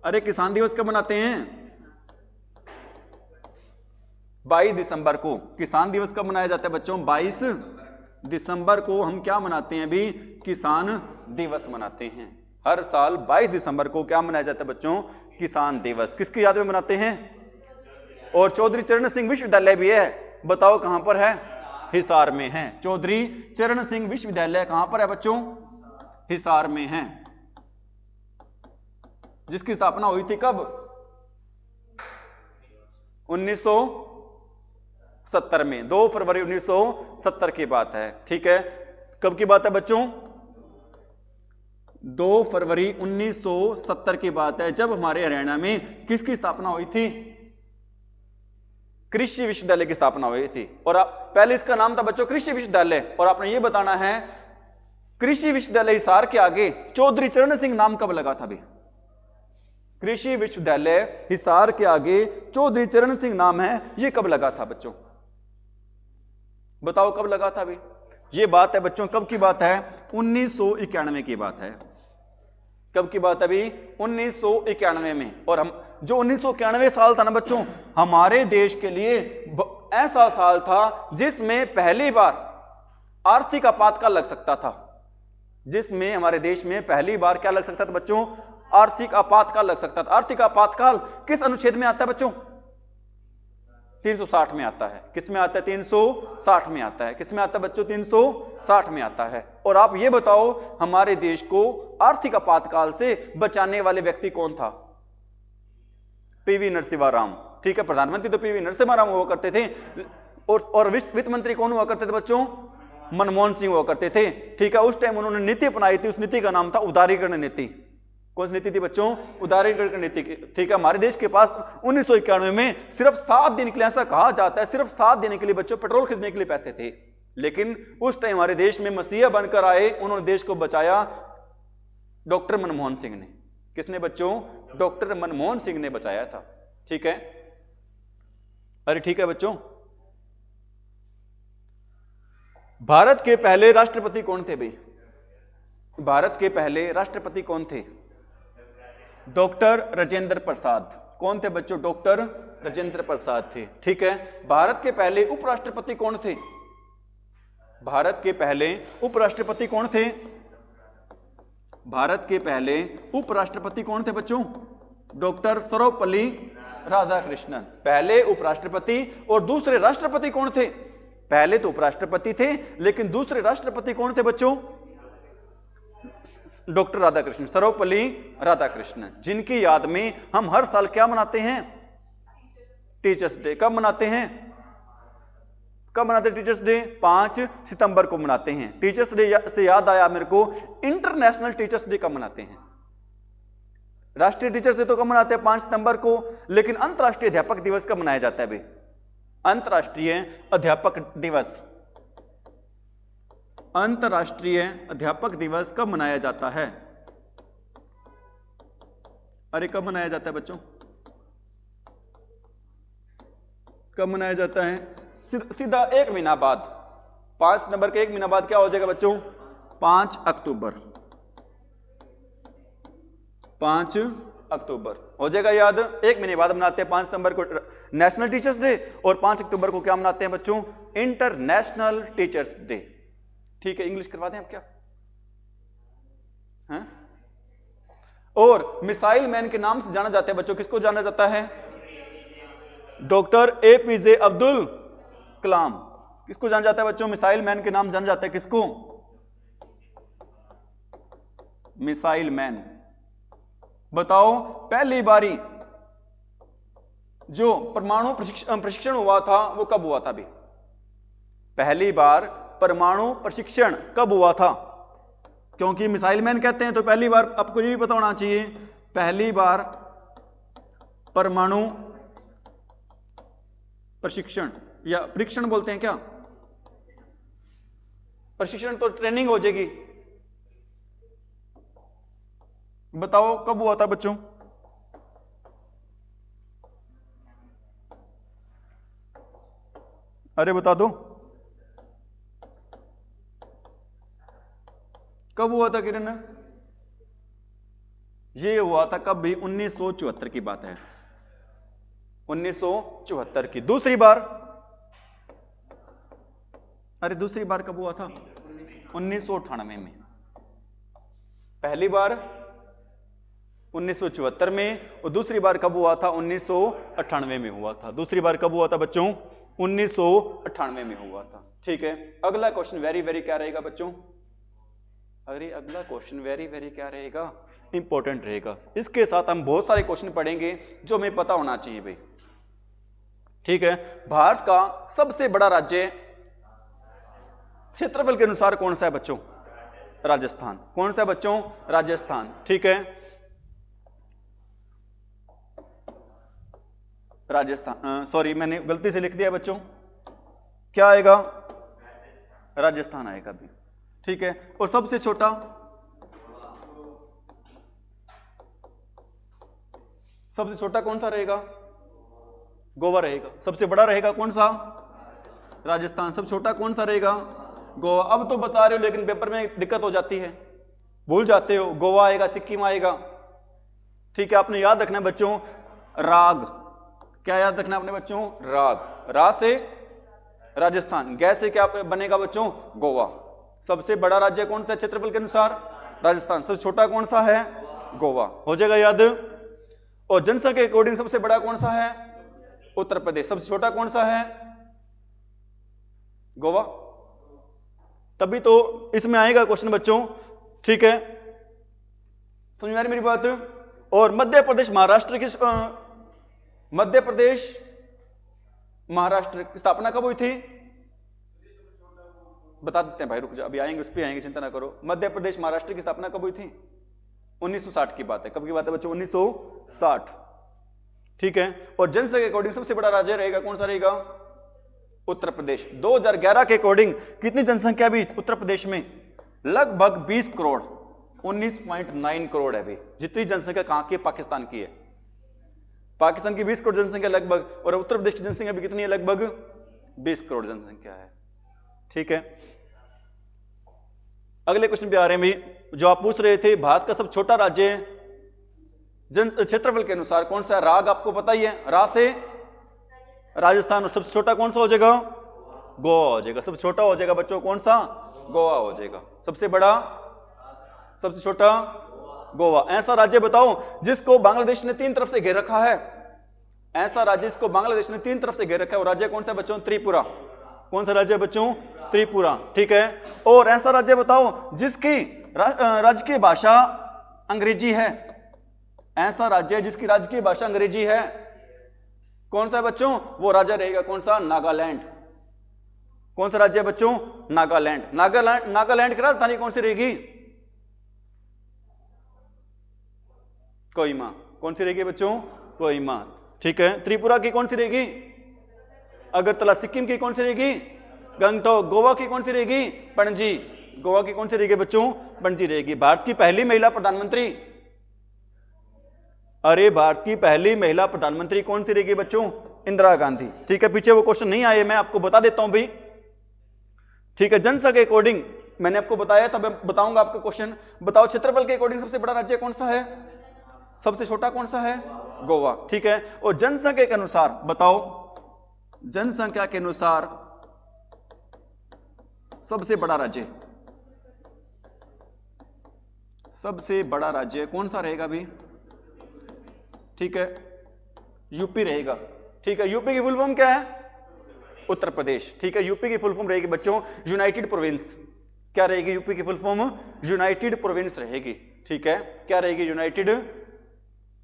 अरे किसान दिवस कब मनाते हैं? 22 दिसंबर को। किसान दिवस कब मनाया जाता है बच्चों? 22 दिसंबर को हम क्या मनाते हैं अभी? किसान दिवस मनाते हैं। हर साल 22 दिसंबर को क्या मनाया जाता है बच्चों? किसान दिवस। किसकी याद में मनाते हैं? और चौधरी चरण सिंह विश्वविद्यालय भी है, बताओ कहां पर है? हिसार में है। चौधरी चरण सिंह विश्वविद्यालय कहां पर है बच्चों? हिसार में है। जिसकी स्थापना हुई थी कब? 1970 में, 2 फरवरी 1970 की बात है। ठीक है, कब की बात है बच्चों? 2 फरवरी 1970 की बात है, जब हमारे हरियाणा में किसकी स्थापना हुई थी? कृषि विश्वविद्यालय की स्थापना हुई थी। और पहले इसका नाम था बच्चों कृषि विश्वविद्यालय। और आपने ये बताना है कृषि विश्वविद्यालय हिसार के आगे चौधरी चरण सिंह नाम कब लगा था भी? कृषि विश्वविद्यालय हिसार के आगे चौधरी चरण सिंह नाम है, ये कब लगा था बच्चों? बताओ कब लगा था अभी? ये बात है बच्चों, कब की बात है? 1991 की बात है। कब की बात अभी? 1991 में। और हम जो 1991 साल था ना बच्चों, हमारे देश के लिए ऐसा साल था जिसमें पहली बार आर्थिक आपातकाल लग सकता था, जिसमें हमारे देश में पहली बार क्या लग सकता था बच्चों? आर्थिक आपातकाल लग सकता था। आर्थिक आपातकाल किस अनुच्छेद में आता है बच्चों? 360 में आता है। किस में आता है? 360 में आता है। किस में आता है बच्चों? 360 में आता है। और आप ये बताओ, हमारे देश को आर्थिक आपातकाल से बचाने वाले व्यक्ति कौन था? पीवी नरसिम्हा राव। ठीक है, प्रधानमंत्री तो पीवी नरसिम्हा राव हुआ करते थे, और वित्त मंत्री कौन हुआ करते थे बच्चों? मनमोहन सिंह हुआ करते थे। ठीक है, उस टाइम उन्होंने नीति अपनाई थी, उस नीति का नाम था उदारीकरण नीति। कौन सी नीति थी बच्चों? उदारीकरण नीति। ठीक है, हमारे देश के पास 1991 में सिर्फ 7 दिन के लिए, ऐसा कहा जाता है, सिर्फ 7 दिन के लिए बच्चों पेट्रोल खरीदने के लिए पैसे थे। लेकिन उस टाइम हमारे देश में मसीहा बनकर आए, उन्होंने देश को बचाया डॉक्टर मनमोहन सिंह ने। किसने बच्चों? डॉक्टर मनमोहन सिंह ने बचाया था। ठीक है, अरे ठीक है बच्चों, भारत के पहले राष्ट्रपति कौन थे भाई? भारत के पहले राष्ट्रपति कौन थे? डॉक्टर राजेंद्र प्रसाद। कौन थे बच्चों? डॉक्टर राजेंद्र प्रसाद थे। ठीक है, भारत के पहले उपराष्ट्रपति कौन थे? भारत के पहले उपराष्ट्रपति कौन थे? भारत के पहले उपराष्ट्रपति कौन थे बच्चों? डॉक्टर सर्वपल्ली राधाकृष्णन। पहले उपराष्ट्रपति। और दूसरे राष्ट्रपति कौन थे? पहले तो उपराष्ट्रपति थे, लेकिन दूसरे राष्ट्रपति कौन थे बच्चों? डॉक्टर राधाकृष्णन, सर्वपल्ली राधाकृष्णन, जिनकी याद में हम हर साल क्या मनाते हैं? Teachers day. कब मनाते हैं? कब मनाते हैं टीचर्स डे? 5 सितंबर को मनाते हैं। टीचर्स डे से याद आया मेरे को, इंटरनेशनल टीचर्स डे कब मनाते हैं? राष्ट्रीय टीचर्स डे तो कब मनाते हैं? 5 सितंबर को। लेकिन अंतर्राष्ट्रीय अध्यापक दिवस कब मनाया जाता है भाई? अंतर्राष्ट्रीय अध्यापक दिवस। अंतर्राष्ट्रीय अध्यापक दिवस कब मनाया जाता है? अरे कब मनाया जाता है बच्चों? कब मनाया जाता है? सीधा 1 महीना बाद, 5 सितंबर के 1 महीना बाद क्या हो जाएगा बच्चों? 5 अक्टूबर। 5 अक्टूबर हो जाएगा याद। 1 महीने बाद मनाते हैं 5 सितंबर को नेशनल टीचर्स डे, और 5 अक्टूबर को क्या मनाते हैं बच्चों? International teachers day. ठीक है, इंग्लिश करवा दें आप क्या? हैं? और मिसाइल मैन के नाम से जाना जाता है बच्चों, किसको जाना जाता है? Doctor APJ Abdul Kalam. किसको जाना जाता है बच्चों? मिसाइल मैन के नाम जाना जाता है किसको? Missile man. बताओ, पहली बारी जो परमाणु प्रशिक्षण हुआ था वो कब हुआ था भी? पहली बार परमाणु प्रशिक्षण कब हुआ था? क्योंकि मिसाइल मैन कहते हैं तो पहली बार आपको ये भी पता होना चाहिए, पहली बार परमाणु प्रशिक्षण, या परीक्षण बोलते हैं क्या? प्रशिक्षण तो ट्रेनिंग हो जाएगी। बताओ कब हुआ था बच्चों? अरे बता दो, कब हुआ था किरण? ये हुआ था कब भी? 1974 की बात है। 1974 की। दूसरी बार? अरे दूसरी बार कब हुआ था? 1998 में। पहली बार 1974 में, और दूसरी बार कब हुआ था? 1998 में हुआ था। दूसरी बार कब हुआ था बच्चों? 1998 में हुआ था। ठीक है, अगला क्वेश्चन वेरी वेरी क्या रहेगा बच्चों? अरे अगला क्वेश्चन वेरी वेरी क्या रहेगा? इंपॉर्टेंट रहेगा। इसके साथ हम बहुत सारे क्वेश्चन पढ़ेंगे जो हमें पता होना चाहिए भाई। ठीक है, भारत का सबसे बड़ा राज्य क्षेत्रफल के अनुसार कौन सा है बच्चों? राजस्थान। कौन सा है बच्चों? राजस्थान। ठीक है, राजस्थान, सॉरी मैंने गलती से लिख दिया बच्चों, क्या आएगा? राजस्थान आएगा भी। ठीक है, और सबसे छोटा? सबसे छोटा कौन सा रहेगा? गोवा रहेगा। सबसे बड़ा रहेगा कौन सा? राजस्थान। सबसे छोटा कौन सा रहेगा? गोवा। अब तो बता रहे हो लेकिन पेपर में दिक्कत हो जाती है, भूल जाते हो। गोवा आएगा, सिक्किम आएगा। ठीक है, आपने याद रखना है बच्चों राग। क्या याद रखना है अपने बच्चों? राग। रा से राजस्थान, गै से क्या बनेगा बच्चों? गोवा। सबसे बड़ा राज्य कौन सा है क्षेत्रफल के अनुसार? राजस्थान। सबसे छोटा कौन सा है? गोवा। हो जाएगा याद। और जनसंख्या के अकॉर्डिंग सबसे बड़ा कौन सा है? उत्तर प्रदेश। सबसे छोटा कौन सा है? गोवा। तभी तो इसमें आएगा क्वेश्चन बच्चों। ठीक है, समझ में आ रही मेरी बात? और मध्य प्रदेश महाराष्ट्र की मध्य प्रदेश महाराष्ट्र की स्थापना कब हुई थी? बता देते हैं भाई, रुक जा, अभी आएंगे, उस पर आएंगे, चिंता ना करो। मध्य प्रदेश महाराष्ट्र की स्थापना कब हुई थी? 1960 की बात है। कब की बात है बच्चों? 1960। ठीक है, और जनसंख्या के अकॉर्डिंग सबसे बड़ा राज्य रहेगा कौन सा रहेगा? उत्तर प्रदेश। 2011 के अकॉर्डिंग कितनी जनसंख्या भी उत्तर प्रदेश में? लगभग 20 करोड़, 19.9 करोड़ है अभी। जितनी जनसंख्या कहां की है? पाकिस्तान की है। पाकिस्तान की 20 करोड़ जनसंख्या लगभग, और उत्तर प्रदेश की जनसंख्या भी कितनी है? लगभग 20 करोड़ जनसंख्या है। ठीक है, अगले क्वेश्चन पे आ रहे हैं भी, जो आप पूछ रहे थे भारत का सबसे छोटा राज्य जन क्षेत्रफल के अनुसार कौन सा? राग आपको पता ही है, रा से राजस्थान। और सबसे छोटा कौन सा हो जाएगा? गोवा हो जाएगा। सबसे छोटा हो जाएगा बच्चों कौन सा? गोवा हो जाएगा। सबसे बड़ा, सबसे छोटा गोवा। ऐसा राज्य बताओ जिसको बांग्लादेश ने 3 तरफ से घेर रखा है। ऐसा राज्य जिसको बांग्लादेश ने 3 तरफ से घेर रखा है, वो राज्य कौन सा बच्चों? त्रिपुरा। कौन सा राज्य बच्चों? त्रिपुरा। ठीक है, और ऐसा राज्य बताओ जिसकी राजकीय भाषा अंग्रेजी है। ऐसा राज्य जिसकी राजकीय भाषा अंग्रेजी है, कौन सा बच्चों? वो राज्य रहेगा कौन सा? नागालैंड। कौन सा राज्य बच्चों? नागालैंड। नागालैंड की राजधानी कौन सी रहेगी? कोहिमा। कौन सी रहेगी बच्चों? कोहिमा। ठीक है, त्रिपुरा की कौन सी रहेगी? अगरतला। सिक्किम की कौन सी रहेगी? गंगटोक। गोवा की कौन सी रहेगी? पणजी। गोवा की कौन सी रहेगी बच्चों? पणजी रहेगी। भारत की पहली महिला प्रधानमंत्री, अरे भारत की पहली महिला प्रधानमंत्री कौन सी रहेगी बच्चों? इंदिरा गांधी। ठीक है, पीछे वो क्वेश्चन नहीं आए, मैं आपको बता देता हूं भी। ठीक है, जनसंख्या के अकॉर्डिंग मैंने आपको बताया था, मैं बताऊंगा आपको क्वेश्चन। बताओ क्षेत्रफल के अकॉर्डिंग सबसे बड़ा राज्य कौन सा है? सबसे छोटा कौन सा है? गोवा। ठीक है, और जनसंख्या के अनुसार बताओ, जनसंख्या के अनुसार सबसे बड़ा राज्य, सबसे बड़ा राज्य कौन सा रहेगा भी? ठीक है, यूपी रहेगा। ठीक है, यूपी की फुल फॉर्म क्या है? उत्तर प्रदेश। ठीक है, यूपी की फुल फॉर्म रहेगी बच्चों यूनाइटेड प्रोविंस। क्या रहेगी यूपी की फुल फॉर्म? यूनाइटेड प्रोविंस रहेगी। ठीक है, क्या रहेगी? यूनाइटेड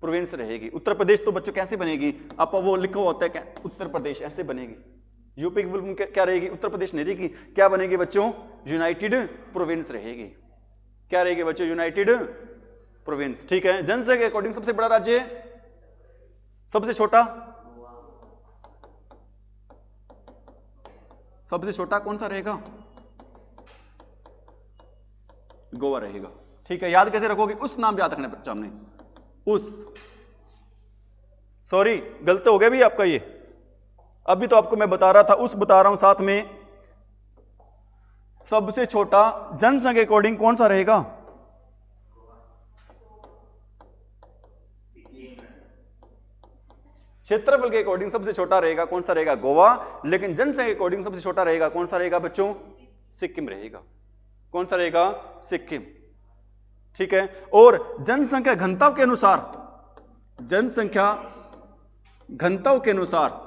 प्रोविंस रहेगी। उत्तर प्रदेश तो बच्चों कैसे बनेगी? आप वो लिखा होता है क्या? उत्तर प्रदेश ऐसे बनेगी। यूपी की फुल फॉर्म क्या रहेगी? उत्तर प्रदेश नहीं रहेगी, क्या बनेगी बच्चों? यूनाइटेड प्रोविंस रहेगी। क्या रहेगी बच्चों? United province. ठीक है, जनसंख्या के अकॉर्डिंग सबसे बड़ा राज्य, सबसे छोटा, सबसे छोटा कौन सा रहेगा? गोवा रहेगा। ठीक है, याद कैसे रखोगे? उस नाम याद रखना बच्चा हमने, उस, सॉरी गलत हो गया भी आपका ये, अभी तो आपको मैं बता रहा था, उस बता रहा हूं साथ में। सबसे छोटा जनसंख्या के अकॉर्डिंग कौन सा रहेगा? क्षेत्रफल के अकॉर्डिंग सबसे छोटा रहेगा कौन सा रहेगा? गोवा। लेकिन जनसंख्या के अकॉर्डिंग सबसे छोटा रहेगा कौन सा रहेगा बच्चों? सिक्किम रहेगा। कौन सा रहेगा? सिक्किम। ठीक है, और जनसंख्या घनत्व के अनुसार, जनसंख्या घनत्व के अनुसार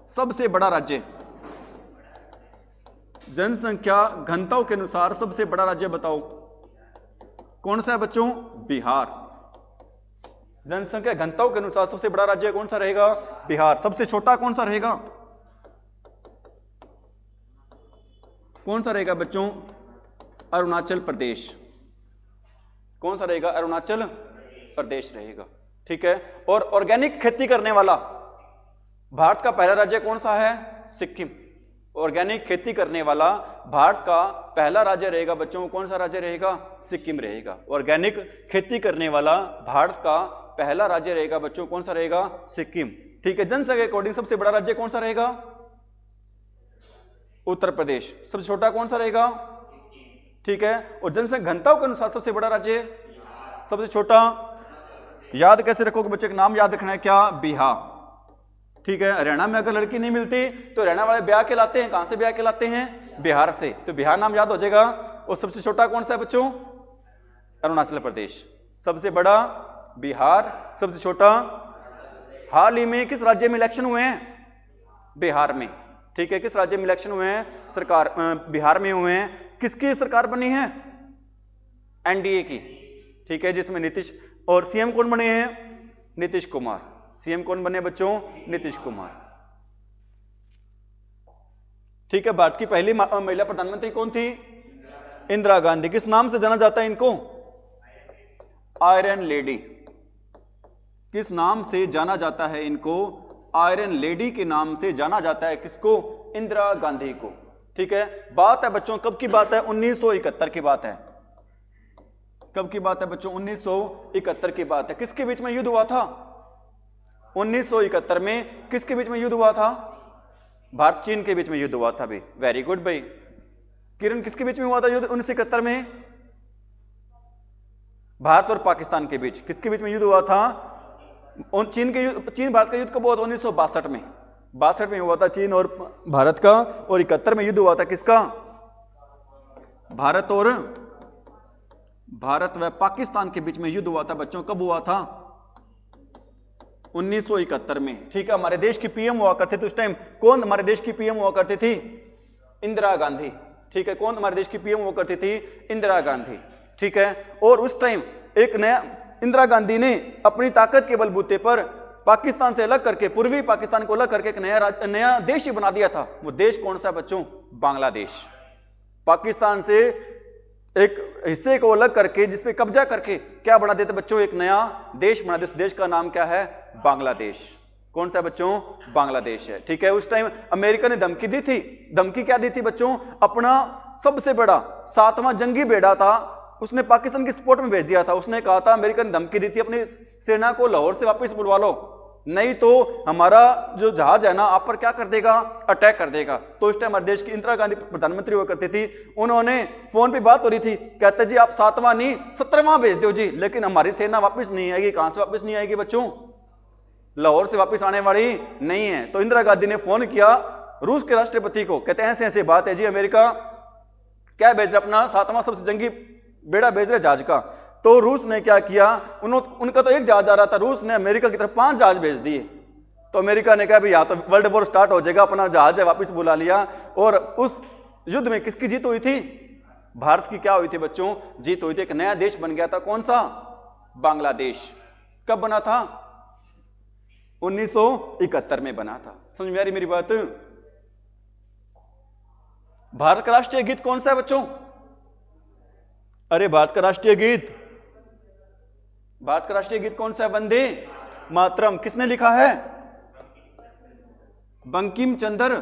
सबसे बड़ा राज्य, जनसंख्या घनत्व के अनुसार सबसे बड़ा राज्य बताओ कौन सा है बच्चों? बिहार। जनसंख्या घनत्व के अनुसार सबसे बड़ा राज्य कौन सा रहेगा? बिहार। सबसे छोटा कौन सा रहेगा? कौन सा रहेगा बच्चों? अरुणाचल प्रदेश। कौन सा रहेगा? अरुणाचल प्रदेश रहेगा। ठीक है, और ऑर्गेनिक खेती करने वाला भारत का पहला राज्य कौन सा है? सिक्किम। ऑर्गेनिक खेती करने वाला भारत का पहला राज्य रहेगा बच्चों, कौन सा राज्य रहेगा? सिक्किम रहेगा। ऑर्गेनिक खेती करने वाला भारत का पहला राज्य रहेगा बच्चों, कौन सा रहेगा? सिक्किम। ठीक है, जनसंख्या के अकॉर्डिंग सबसे बड़ा राज्य कौन सा रहेगा? उत्तर प्रदेश। सबसे छोटा कौन सा रहेगा? ठीक है, और जनसंख्या घनत्व के अनुसार सबसे बड़ा राज्य, सबसे छोटा? याद कैसे रखोगे बच्चों? एक नाम याद रखना है, क्या? बिहार। ठीक है, हरियाणा में अगर लड़की नहीं मिलती तो हरियाणा वाले ब्याह के लाते हैं, कहां से ब्याह के लाते हैं? बिहार से, तो बिहार नाम याद हो जाएगा। और सबसे छोटा कौन सा है बच्चों? अरुणाचल प्रदेश। सबसे बड़ा बिहार, सबसे छोटा। हाल ही में किस राज्य में इलेक्शन हुए हैं? बिहार में। ठीक है, किस राज्य में इलेक्शन हुए हैं? सरकार बिहार में हुए हैं। किसकी सरकार बनी है? एनडीए की। ठीक है, जिसमें नीतीश, और सीएम कौन बने हैं? नीतीश कुमार। सीएम कौन बने बच्चों? नीतीश कुमार। ठीक है, भारत की पहली महिला प्रधानमंत्री कौन थी? इंदिरा गांधी। किस नाम से जाना जाता है इनको? Iron lady. किस नाम से जाना जाता है इनको? आयरन लेडी के नाम से जाना जाता है। किसको? इंदिरा गांधी को। ठीक है, बात है बच्चों कब की बात है? 1971 की बात है। कब की बात है बच्चों? 1971 की बात है। किसके बीच में युद्ध हुआ था? 1971 में किसके बीच में युद्ध हुआ था? भारत चीन के बीच में युद्ध हुआ था भाई। वेरी गुड भाई। किरण, किसके बीच में हुआ था युद्ध 1971 में? भारत और पाकिस्तान के बीच। किसके बीच में युद्ध हुआ था? चीन भारत का युद्ध कब हुआ था? 1962 में। 62 में हुआ था चीन और भारत का। और 71 में युद्ध हुआ था किसका? भारत व पाकिस्तान के बीच में युद्ध हुआ था बच्चों। कब हुआ था? 1971 में। ठीक है, हमारे देश की पीएम हुआ करते थे उस टाइम। कौन हमारे देश की पीएम हुआ करती थी? इंदिरा गांधी। ठीक है, कौन हमारे देश की पीएम हुआ करती थी? इंदिरा गांधी। ठीक है, और उस टाइम एक नया, इंदिरा गांधी ने अपनी ताकत के बलबूते पर पाकिस्तान से अलग करके, पूर्वी पाकिस्तान को अलग करके एक नया देश ही बना दिया था। वो देश कौन सा बच्चों? बांग्लादेश। पाकिस्तान से एक हिस्से को अलग करके, जिसपे कब्जा करके क्या बना देते बच्चों? एक नया देश बना देते। देश का नाम क्या है? बांग्लादेश। कौन सा बच्चों? बांग्लादेश है। ठीक है, उस टाइम अमेरिका ने धमकी दी थी। धमकी क्या दी थी बच्चों? अपना सबसे बड़ा 7वां जंगी बेड़ा था, उसने पाकिस्तान की सपोर्ट में भेज दिया था। उसने कहा था, अमेरिका ने धमकी दी थी, अपनी सेना को लाहौर से वापस बुलवा लो, नहीं तो हमारा जो जहाज है ना आप पर क्या कर देगा? अटैक कर देगा। तो इस टाइम हमारे देश की इंदिरा गांधी प्रधानमंत्री हुआ करती थी। उन्होंने फोन पे बात हो रही थी, कहते जी आप 7वां नहीं 17वां भेज दो जी, लेकिन हमारी सेना वापस नहीं आएगी। कहां से वापस नहीं आएगी बच्चों? लाहौर से वापस आने वाली नहीं है। तो इंदिरा गांधी ने फोन किया रूस के राष्ट्रपति को, कहते हैं ऐसे ऐसे बात है जी, अमेरिका क्या भेज रहा? अपना 7वां सबसे जंगी बेड़ा भेज रहे जहाज का। तो रूस ने क्या किया? उनका तो एक जहाज आ रहा था, रूस ने अमेरिका की तरफ 5 जहाज भेज दिए। तो अमेरिका ने कहा भाई यहाँ तो वर्ल्ड वॉर स्टार्ट हो जाएगा, अपना जहाज है वापस बुला लिया। और उस युद्ध में किसकी जीत हुई थी? भारत की क्या हुई थी बच्चों? जीत हुई थी। एक नया देश बन गया था। कौन सा? बांग्लादेश। कब बना था? 1971 में बना था। समझ में आ रही मेरी बात? भारत का राष्ट्रीय गीत कौन सा है बच्चों? अरे भारत का राष्ट्रीय गीत, भारत का राष्ट्रीय गीत कौन सा है? वंदे मातरम। किसने लिखा है? बंकिम चंद्र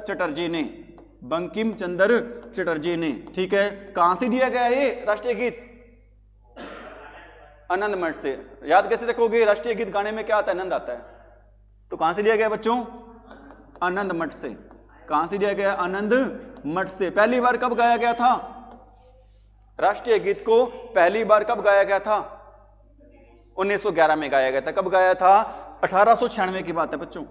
चटर्जी ने। बंकिम चंद्र चटर्जी ने। ठीक है, कहां से दिया गया ये राष्ट्रीय गीत? आनंद मठ से। याद कैसे रखोगे? राष्ट्रीय गीत गाने में क्या आता है? आनंद आता है। तो कहां से लिया गया बच्चों? आनंद मठ से। कहां से लिया गया? आनंद मठ से। पहली बार कब गाया गया था राष्ट्रीय गीत को? पहली बार कब गाया गया था? 1911 में गाया गया था। कब गाया था? 1896 की बात है बच्चों।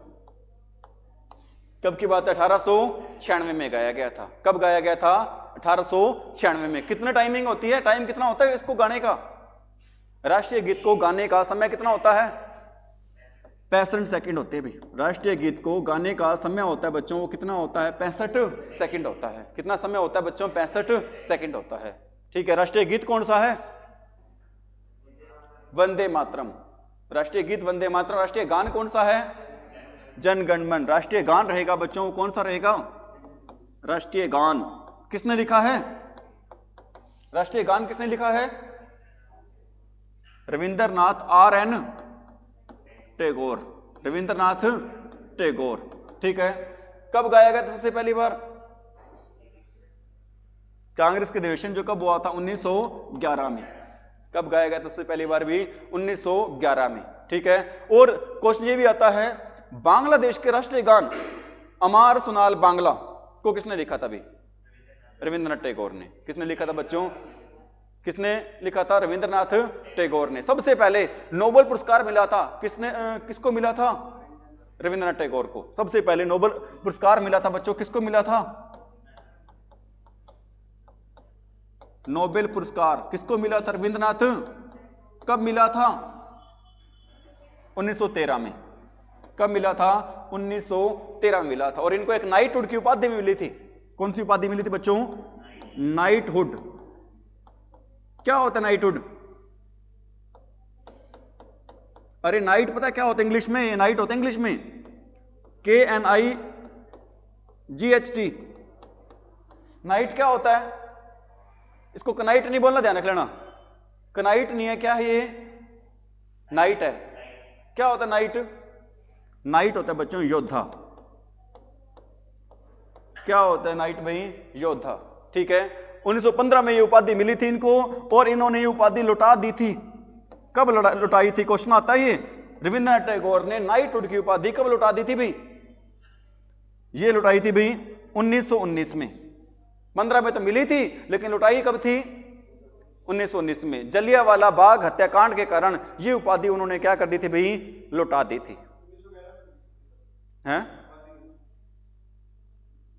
कब की बात है? 1896 में गाया गया था। कब गाया गया था? 1896 में। कितने टाइमिंग होती है? टाइम कितना होता है इसको गाने का? राष्ट्रीय गीत को गाने का समय कितना होता है? 65 सेकंड होते हैं भाई। राष्ट्रीय गीत को गाने का समय होता है बच्चों, वो कितना होता है? 65 सेकंड होता है। कितना समय होता है बच्चों? 65 सेकंड होता है। ठीक है, राष्ट्रीय गीत कौन सा है? वंदे मातरम। राष्ट्रीय गीत वंदे मातरम। राष्ट्रीय गान कौन सा है? जन गण मन। राष्ट्रीय गान रहेगा बच्चों, कौन सा रहेगा? राष्ट्रीय गान। किसने लिखा है? राष्ट्रीय गान किसने लिखा है? रविंद्रनाथ टैगोर। रविंद्रनाथ टैगोर। ठीक है, कब गाया गया था सबसे पहली बार? कांग्रेस के अधिवेशन जो कब हुआ था? 1911 में। कब गाया गया था सबसे पहली बार भी? 1911 में। ठीक है। और क्वेश्चन ये भी आता है, बांग्लादेश के राष्ट्रीय गान अमार सुनाल बांग्ला को किसने लिखा था भी? रविंद्रनाथ टैगोर ने। किसने लिखा था बच्चों? किसने लिखा था? रविंद्रनाथ टैगोर ने। सबसे पहले नोबेल पुरस्कार मिला था किसने? किसको मिला था? रविंद्रनाथ टैगोर को। सबसे पहले नोबेल पुरस्कार मिला था बच्चों, किसको मिला था? नोबेल पुरस्कार किसको मिला था? रविंद्रनाथ। कब मिला था? 1913 में। कब मिला था? 1913 में मिला था। और इनको एक नाइटहुड की उपाधि मिली थी। कौन सी उपाधि मिली थी बच्चों? नाइटहुड। क्या होता है नाइटहुड? अरे नाइट पता क्या होता है इंग्लिश में? नाइट होता है इंग्लिश में KNIGHT। नाइट क्या होता है? इसको कनाइट नहीं बोलना, ध्यान रख लेना। कनाइट नहीं है, क्या है ये? नाइट है। क्या होता है नाइट? नाइट होता है बच्चों योद्धा। क्या होता है नाइट भाई? योद्धा। ठीक है। 1915 में ये उपाधि मिली थी इनको, और इन्होंने ये उपाधि लौटा दी थी। कब लौटाई थी? क्वेश्चन आता है ये। रविंद्रनाथ टैगोर ने नाइटहुड की उपाधि कब लौटा दी थी भाई? ये लौटाई थी भाई 1919 में। 15 में तो मिली थी, लेकिन लौटाई कब थी? 1919 में। जलियांवाला बाग हत्याकांड के कारण ये उपाधि उन्होंने क्या कर दी थी भाई? लौटा दी थी। हैं?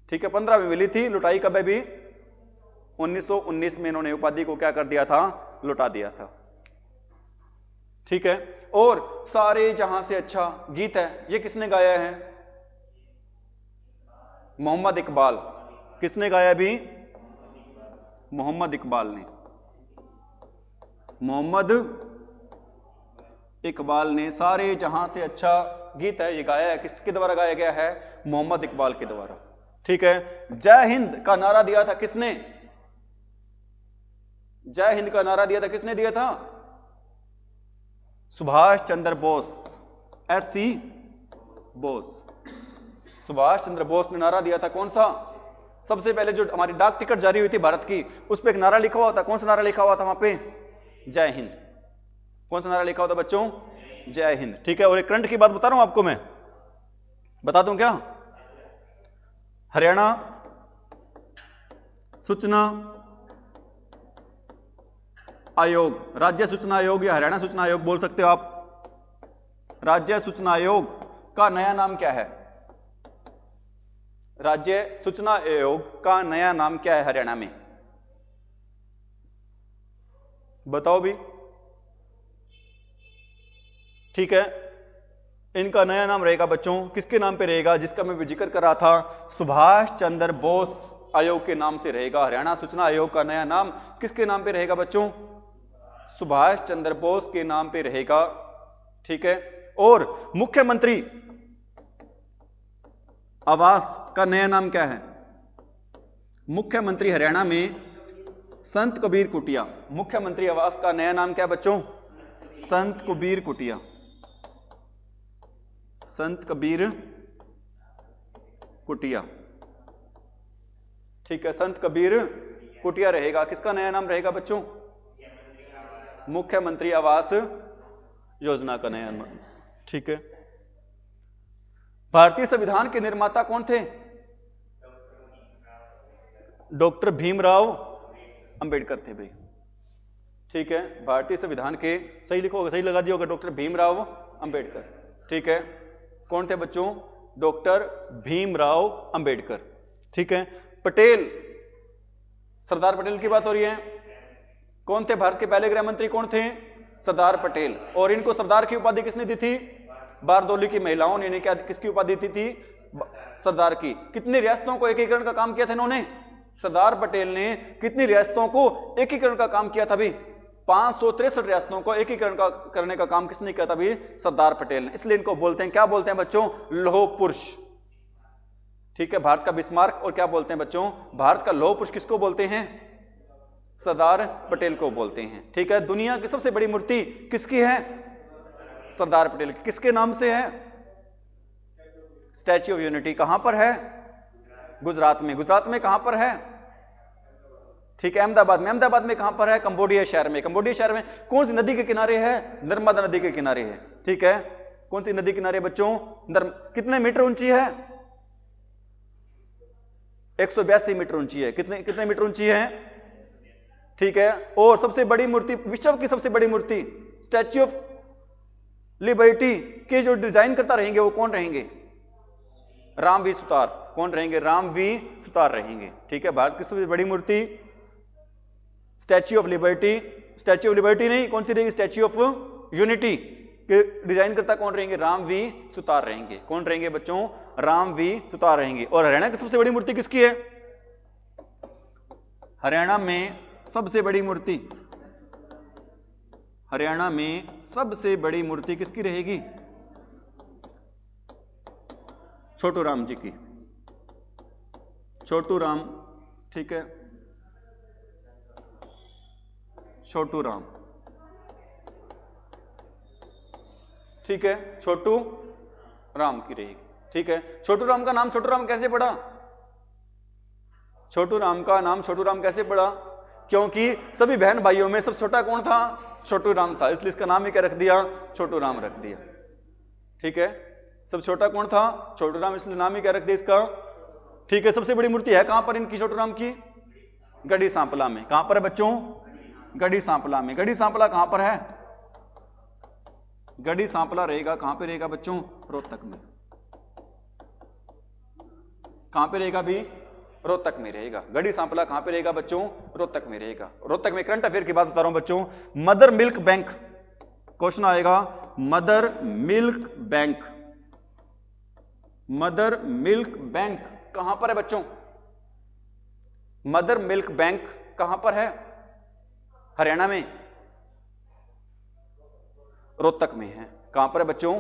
ठीक है। 15 में मिली थी, लौटाई कब है भी? 1919 में इन्होंने उपाधि को क्या कर दिया था? लौटा दिया था। ठीक है। और सारे जहां से अच्छा गीत है, ये किसने गाया है? मोहम्मद इकबाल। किसने गाया भी? मोहम्मद इकबाल ने। मोहम्मद इकबाल ने सारे जहां से अच्छा गीत है, ये गाया है। किसके द्वारा गाया गया है? मोहम्मद इकबाल के द्वारा। ठीक है। जय हिंद का नारा दिया था किसने? जय हिंद का नारा दिया था किसने दिया था? सुभाष चंद्र बोस। SC बोस। सुभाष चंद्र बोस ने नारा दिया था। कौन सा? सबसे पहले जो हमारी डाक टिकट जारी हुई थी भारत की, उस पर एक नारा लिखा हुआ था। कौन सा नारा लिखा हुआ था वहां पे? जय हिंद। कौन सा नारा लिखा हुआ था बच्चों? जय हिंद। ठीक है। और एक करंट की बात बता रहा हूं आपको, मैं बता दूं क्या? हरियाणा सूचना आयोग, राज्य सूचना आयोग या हरियाणा सूचना आयोग बोल सकते हो आप। राज्य सूचना आयोग का नया नाम क्या है? राज्य सूचना आयोग का नया नाम क्या है हरियाणा में? बताओ भी। ठीक है। इनका नया नाम रहेगा बच्चों, किसके नाम पे रहेगा? जिसका मैं जिक्र कर रहा था, सुभाष चंद्र बोस आयोग के नाम से रहेगा। हरियाणा सूचना आयोग का नया नाम किसके नाम पे रहेगा बच्चों? सुभाष चंद्र बोस के नाम पे रहेगा। ठीक है। और मुख्यमंत्री आवास का नया नाम क्या है? मुख्यमंत्री हरियाणा में संत कबीर कुटिया। मुख्यमंत्री आवास का नया नाम क्या है बच्चों? संत कबीर कुटिया। संत कबीर कुटिया। ठीक है। संत कबीर कुटिया रहेगा। किसका नया नाम रहेगा बच्चों? मुख्यमंत्री आवास योजना का नया नाम। ठीक है। भारतीय संविधान के निर्माता कौन थे? डॉक्टर भीमराव अंबेडकर थे भाई। ठीक है। भारतीय संविधान के, सही लिखोगे, सही लगा दिया होगा, डॉक्टर भीमराव अंबेडकर। ठीक है। कौन थे बच्चों? डॉक्टर भीमराव अंबेडकर। ठीक है। पटेल, सरदार पटेल की बात हो रही है। कौन थे भारत के पहले गृह मंत्री? कौन थे? सरदार पटेल। और इनको सरदार की उपाधि किसने दी थी? बारदोली की महिलाओं ने। इन्हें क्या, किसकी उपाधि दी थी? सरदार की। कितनी रियासतों को एकीकरण का काम किया था इन्होंने? सरदार पटेल ने कितनी रियासतों को एकीकरण का काम किया था भी? 563 रियासतों को एकीकरण करने का काम किसने किया था भी? सरदार पटेल ने। इसलिए इनको बोलते हैं, क्या बोलते हैं बच्चों? लौह पुरुष। ठीक है। भारत का बिस्मार्क। और क्या बोलते हैं बच्चों? भारत का लौह पुरुष किसको बोलते हैं? सरदार पटेल को बोलते हैं। ठीक है। दुनिया की सबसे बड़ी मूर्ति किसकी है? सरदार पटेल की। किसके नाम से है? Statue of unity. कहां पर है? गुजरात में। गुजरात में कहां पर है? ठीक है, अहमदाबाद में। अहमदाबाद में कहां पर है? कंबोडिया शहर में। कंबोडिया शहर में कौन सी नदी के किनारे है? नर्मदा नदी के किनारे है। ठीक है, कौन सी नदी किनारे बच्चों? कितने मीटर ऊंची है? 182 मीटर ऊंची है। कितने कितने मीटर ऊंची है? ठीक है, और सबसे बड़ी मूर्ति, विश्व की सबसे बड़ी मूर्ति स्टैच्यू ऑफ लिबर्टी के जो डिजाइन करता रहेंगे वो कौन रहेंगे? राम वी सुतार। कौन रहेंगे? राम वी सुतार रहेंगे। ठीक है, भारत की सबसे बड़ी मूर्ति statue of liberty, statue of liberty नहीं, कौन सी रहेगी? स्टैच्यू ऑफ यूनिटी के डिजाइन करता कौन रहेंगे? राम वी सुतार रहेंगे। कौन रहेंगे बच्चों? राम वी सुतार रहेंगे। और हरियाणा की सबसे बड़ी मूर्ति किसकी है? हरियाणा में सबसे बड़ी मूर्ति, हरियाणा में सबसे बड़ी मूर्ति किसकी रहेगी? छोटू राम जी की। छोटू राम, ठीक है, छोटू राम, ठीक है, छोटू राम की रहेगी। ठीक है, छोटू राम का नाम छोटू राम कैसे पड़ा? छोटू राम का नाम छोटू राम कैसे पड़ा? क्योंकि सभी बहन भाइयों में सबसे छोटा कौन था? छोटू राम था, इसलिए इसका नाम ही क्या रख दिया? छोटू राम रख दिया। ठीक है, सबसे छोटा कौन था? छोटू राम, इसलिए नाम ही क्या रख दिया इसका? ठीक है, सबसे बड़ी मूर्ति है कहां पर इनकी? छोटू राम की गढ़ी सांपला में। कहां पर है बच्चों? गढ़ी सांपला में। गढ़ी सांपला कहां पर है? गढ़ी सांपला रहेगा कहां पे रहेगा बच्चों? रोहतक में। कहां पे रहेगा भी? रोहतक में रहेगा। गढ़ी सांपला कहां पे रहेगा बच्चों? रोहतक में रहेगा। रोहतक में। करंट अफेयर की बात बता रहा हूं बच्चों। मदर मिल्क बैंक, क्वेश्चन आएगा, mother milk bank. Mother milk bank कहां पर है बच्चों? मदर मिल्क बैंक कहां पर है? हरियाणा में, रोहतक में है। कहां पर है बच्चों?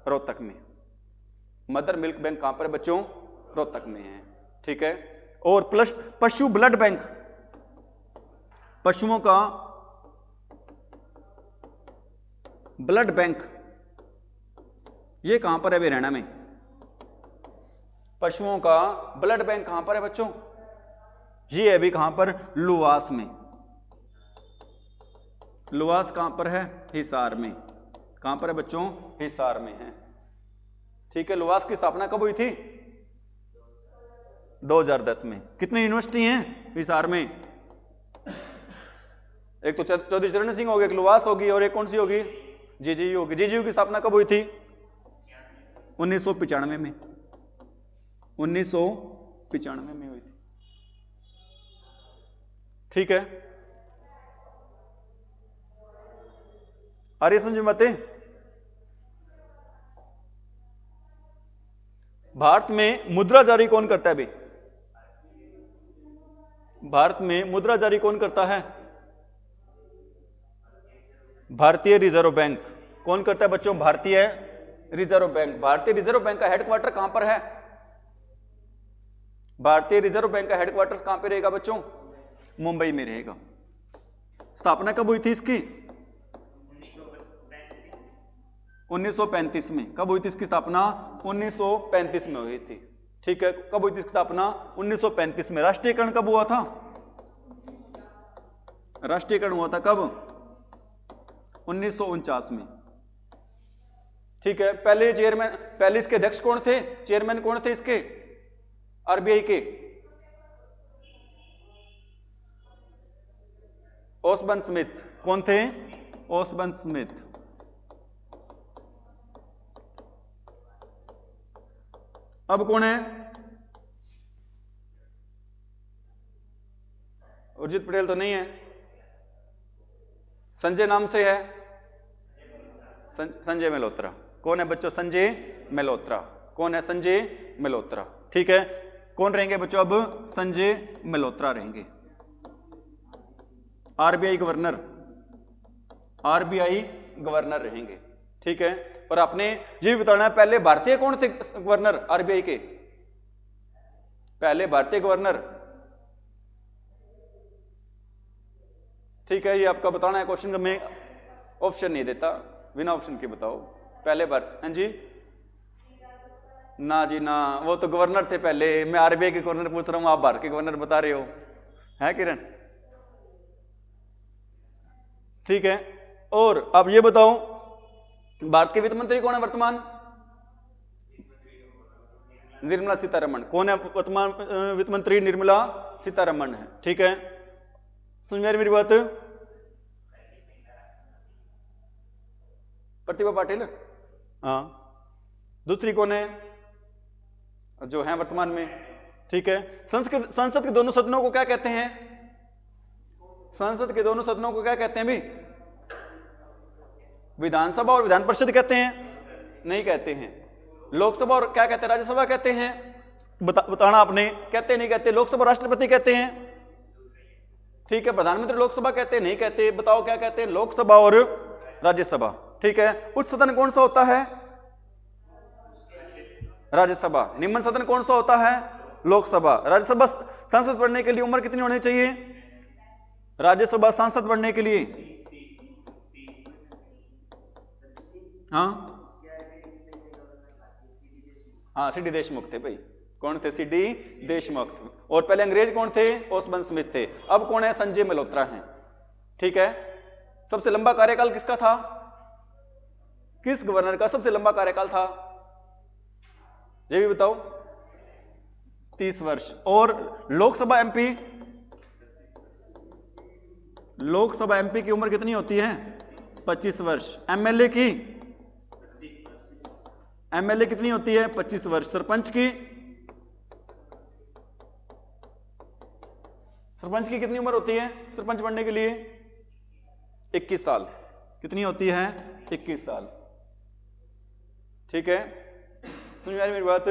रोहतक में। मदर मिल्क बैंक कहां पर है बच्चों? रोहतक में है। ठीक है, और प्लस पशु ब्लड बैंक, पशुओं का ब्लड बैंक, ये कहां पर है? हरियाणा में। पशुओं का ब्लड बैंक कहां पर है बच्चों? ये अभी कहां पर? लुवास में। लुवास कहां पर है? हिसार में। कहां पर है बच्चों? हिसार में है। ठीक है, लुवास की स्थापना कब हुई थी? 2010 में। कितनी यूनिवर्सिटी हैं हिसार में? एक तो चौधरी चरण सिंह होगी, एक लुवास होगी, और एक कौन सी होगी? जीजीयू होगी। जीजीयू की स्थापना कब हुई थी? 1995 में। 1995 में हुई थी। ठीक है, आ रही समझ में बातें? भारत में मुद्रा जारी कौन करता है भाई? भारत में मुद्रा जारी कौन करता है? भारतीय रिजर्व बैंक। कौन करता है बच्चों? भारतीय रिजर्व बैंक। भारतीय रिजर्व बैंक का हेडक्वार्टर कहां पर है? भारतीय रिजर्व बैंक का हेडक्वार्टर कहां पे रहेगा बच्चों? मुंबई में रहेगा। स्थापना कब हुई थी इसकी? 1935 में। कब हुई थी इसकी स्थापना? 1935 में हुई थी। ठीक है, कब हुई थी इसकी स्थापना? 1935 में। राष्ट्रीयकरण कब हुआ था? राष्ट्रीयकरण हुआ था कब? 1949 में। ठीक है, पहले चेयरमैन, पहले इसके अध्यक्ष कौन थे? चेयरमैन कौन थे इसके? आरबीआई के ओसबर्न स्मिथ। कौन थे? ओसबर्न स्मिथ। अब कौन है? उर्जित पटेल तो नहीं है, संजय नाम से है, संजय मल्होत्रा। कौन है बच्चों? संजय मल्होत्रा। कौन है? संजय मल्होत्रा। ठीक है, कौन रहेंगे बच्चों अब? संजय मल्होत्रा रहेंगे। आरबीआई गवर्नर, आरबीआई गवर्नर रहेंगे। ठीक है, और आपने ये भी बताना है पहले भारतीय कौन थे गवर्नर आरबीआई के? पहले भारतीय गवर्नर। ठीक है, ये आपका बताना है क्वेश्चन में ऑप्शन नहीं देता, बिना ऑप्शन के बताओ। पहले बार, हाँ जी, ना जी ना, वो तो गवर्नर थे पहले। मैं आरबीआई के गवर्नर पूछ रहा हूं, आप भारत के गवर्नर बता रहे हो, है किरण? ठीक है। और अब ये बताओ, भारत के वित्त मंत्री कौन है वर्तमान? निर्मला सीतारमण। कौन है वर्तमान वित्त मंत्री? निर्मला सीतारमण है। ठीक है, समझ में आ रही मेरी बात? प्रतिभा पाटिल। हाँ, दूसरी कौन है जो है वर्तमान में? ठीक है, संसद के दोनों सदनों को क्या कहते हैं? संसद के दोनों सदनों को क्या कहते हैं भी? विधानसभा और विधान परिषद कहते हैं? नहीं कहते हैं। लोकसभा और क्या कहते हैं? राज्यसभा कहते हैं? बताना आपने, कहते नहीं कहते? लोकसभा राष्ट्रपति कहते हैं, ठीक है। प्रधानमंत्री लोकसभा कहते हैं? नहीं कहते। बताओ क्या कहते हैं? लोकसभा और राज्यसभा। ठीक है। उच्च सदन कौन सा होता है? राज्यसभा। निम्न सदन कौन सा होता है? लोकसभा। राज्यसभा सांसद बनने के लिए उम्र कितनी होनी चाहिए? राज्यसभा सांसद बनने के लिए? हाँ हाँ, सीडी देशमुख थे भाई। कौन थे? सीडी देशमुख। और पहले अंग्रेज कौन थे? ओसबंद स्मिथ थे। अब कौन है? संजय मल्होत्रा हैं। ठीक है। सबसे लंबा कार्यकाल किसका था? किस गवर्नर का सबसे लंबा कार्यकाल था? ये भी बताओ। 30 वर्ष। और लोकसभा एमपी? लोकसभा एमपी की उम्र कितनी होती है? 25 वर्ष। एमएलए की? एमएलए कितनी होती है? 25 वर्ष। सरपंच की? सरपंच की कितनी उम्र होती है सरपंच बनने के लिए? 21 साल। कितनी होती है? 21 साल। ठीक है, समझ में आ रही मेरी बात?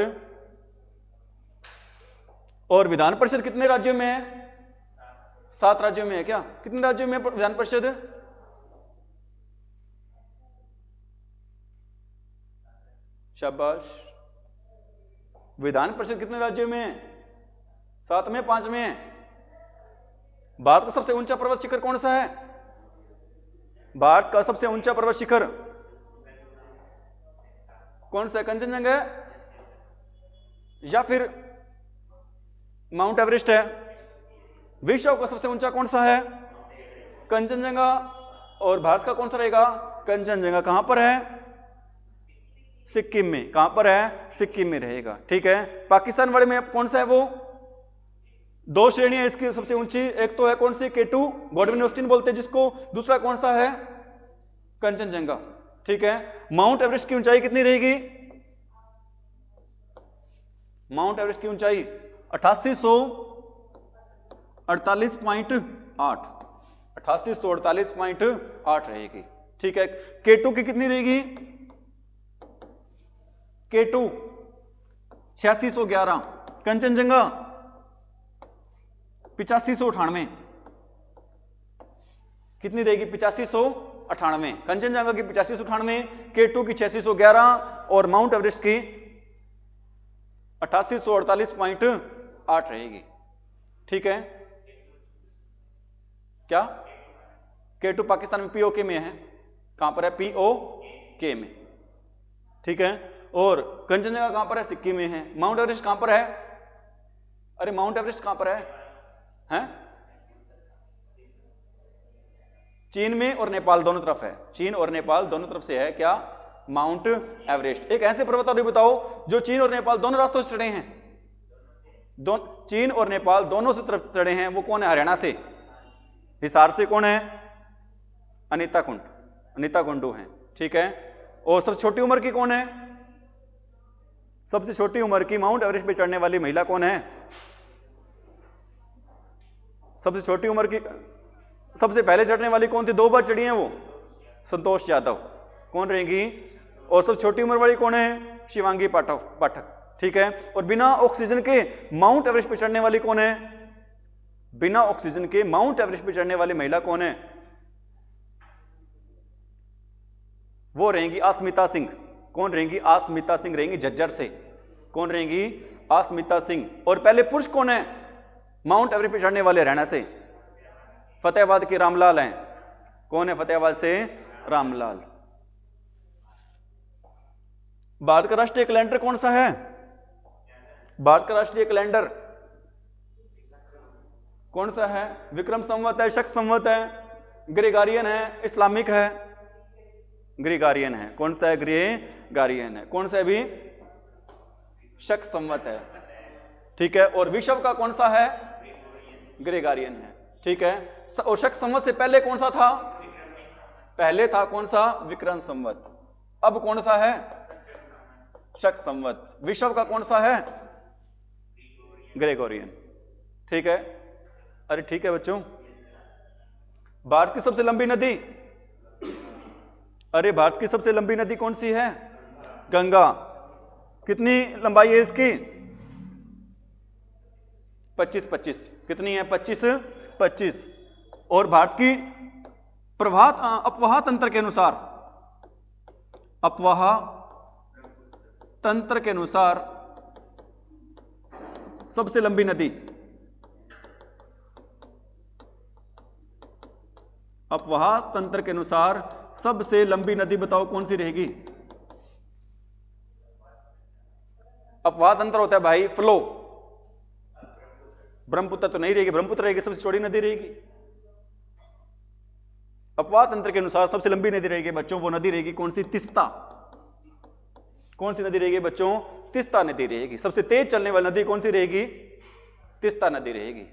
और विधान परिषद कितने राज्यों में है? 7 राज्यों में है क्या? कितने राज्यों में विधान परिषद? शाबाश। विधान परिषद कितने राज्यों में है? 7 में, 5 में है? भारत का सबसे ऊंचा पर्वत शिखर कौन सा है? भारत का सबसे ऊंचा पर्वत शिखर कौन सा है? कंचनजंगा है या फिर माउंट एवरेस्ट है? विश्व का सबसे ऊंचा कौन सा है? कंचनजंगा। और भारत का कौन सा रहेगा? कंचनजंगा। कहां पर है? सिक्किम में। कहां पर है? सिक्किम में रहेगा। ठीक है। पाकिस्तान वाले में कौन सा है? वो 2 श्रेणियां इसकी सबसे ऊंची। एक तो है कौन सी? K2 गॉडविन ऑस्टिन बोलते हैं जिसको। दूसरा कौन सा है? कंचनजंगा। ठीक है। माउंट एवरेस्ट की ऊंचाई कितनी रहेगी? माउंट एवरेस्ट की ऊंचाई 8848.8 8848.8 रहेगी। ठीक है। K2 की कितनी रहेगी? K2 8611। कंचनजंगा 8598। कितनी रहेगी? 8598। कंचनजंगा की 8598, K2 की 8611 और माउंट एवरेस्ट की 8848.8 रहेगी। ठीक है। क्या? K2 पाकिस्तान में POK में है। कहां पर है? POK में। ठीक है। और कंचनजंगा कहां पर है? सिक्किम में है। माउंट एवरेस्ट कहां पर है? अरे माउंट एवरेस्ट कहां पर है? हैं? चीन में और नेपाल दोनों तरफ है। चीन और नेपाल दोनों तरफ से है क्या? Mount Everest. एक ऐसे पर्वतारोही बताओ जो चीन और नेपाल दोनों रास्तों से चढ़े हैं। चीन और नेपाल दोनों से तरफ चढ़े हैं। वो कौन है? हरियाणा से, हिसार से कौन है? अनीता कुंड, अनीता कुंडू है। ठीक है। और सबसे छोटी उम्र की कौन है? सबसे छोटी उम्र की माउंट एवरेस्ट पे चढ़ने वाली महिला कौन है? सबसे छोटी उम्र की सबसे पहले चढ़ने वाली कौन थी? 2 बार चढ़ी हैं वो, संतोष यादव। कौन रहेंगी? और सबसे छोटी उम्र वाली कौन है? शिवांगी पाठक। ठीक है। और बिना ऑक्सीजन के माउंट एवरेस्ट पे चढ़ने वाली कौन है? बिना ऑक्सीजन के माउंट एवरेस्ट पे चढ़ने वाली महिला कौन है? वो रहेंगी आस्मिता सिंह। कौन रहेंगी? आस्मिता सिंह रहेंगी झज्जर से। कौन रहेंगी? आस्मिता सिंह। और पहले पुरुष कौन है माउंट एवरेस्ट पे चढ़ने वाले? हरियाणा से फतेहाबाद के रामलाल हैं। कौन है? फतेहाबाद से रामलाल। भारत का राष्ट्रीय कैलेंडर कौन सा है? भारत का राष्ट्रीय कैलेंडर कौन सा है? विक्रम संवत है, शक संवत है, ग्रेगोरियन है, इस्लामिक है? ग्रेगोरियन है। कौन सा है? ग्रेगोरियन है। कौन सा है भी? शक संवत है। ठीक है। और विश्व का कौन सा है? ग्रेगोरियन है। ठीक है। और शक संवत से पहले कौन सा था? पहले था कौन सा? विक्रम संवत। अब कौन सा है? शक संवत। विश्व का कौन सा है? ग्रेगोरियन। ठीक है। अरे ठीक है बच्चों। भारत की सबसे लंबी नदी? अरे भारत की सबसे लंबी नदी कौन सी है? गंगा। कितनी लंबाई है इसकी? 25-25। कितनी है? 25-25। और भारत की अपवाह तंत्र के अनुसार, अपवाह तंत्र के अनुसार सबसे लंबी नदी, अपवाह तंत्र के अनुसार सबसे लंबी नदी बताओ कौन सी रहेगी? अपवाह तंत्र होता है भाई फ्लो। ब्रह्मपुत्र तो नहीं रहेगी, ब्रह्मपुत्र रहेगी, सबसे चौड़ी नदी रहेगी। अपवाह तंत्र के अनुसार सबसे लंबी नदी रहेगी बच्चों, वो नदी रहेगी कौन सी? तीस्ता। कौन सी नदी रहेगी बच्चों? तीस्ता नदी रहेगी। सबसे तेज चलने वाली नदी कौन सी रहेगी? तीस्ता नदी रहेगी।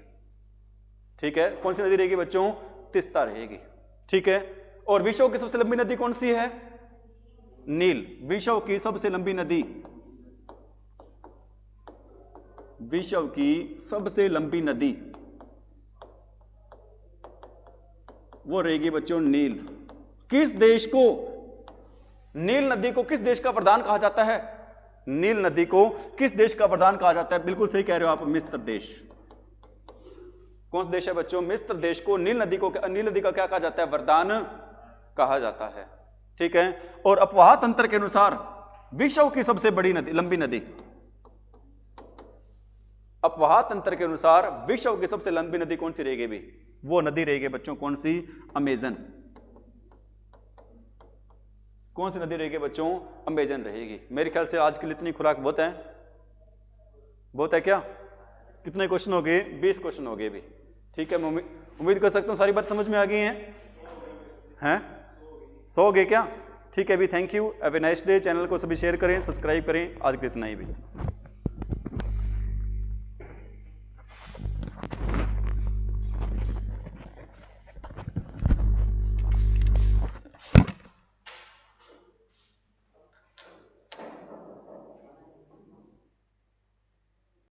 ठीक है। कौन सी नदी रहेगी बच्चों? तीस्ता रहेगी। ठीक है। और विश्व की सबसे लंबी नदी कौन सी है? नील। विश्व की सबसे लंबी नदी, विश्व की सबसे लंबी नदी वो रहेगी बच्चों नील। किस देश को, नील नदी को किस देश का प्रधान कहा जाता है? नील नदी को किस देश का प्रधान कहा जाता है? बिल्कुल सही कह रहे हो आप, मिस्र देश। कौन सा देश है बच्चों? मिस्र देश को नील नदी का क्या कहा जाता है? वरदान कहा जाता है। ठीक है। और अपवाह तंत्र के अनुसार विश्व की सबसे बड़ी नदी, लंबी नदी, अपवाह तंत्र के अनुसार विश्व की सबसे लंबी नदी कौन सी रहेगी भी? वो नदी रहेगी बच्चों कौन सी? अमेजन। कौन सी नदी रहेगी बच्चों? अमेजन रहेगी। मेरे ख्याल से आज के लिए इतनी खुराक बहुत है। बहुत है क्या? कितने क्वेश्चन हो गए? 20 क्वेश्चन हो गए भी। ठीक है। मैं उम्मीद कर सकता हूँ सारी बात समझ में आ गई हैं? 100 हो गए क्या? ठीक है भी। Thank you. Have a nice day. Channel को सभी शेयर करें, सब्सक्राइब करें। आज के इतना ही भी।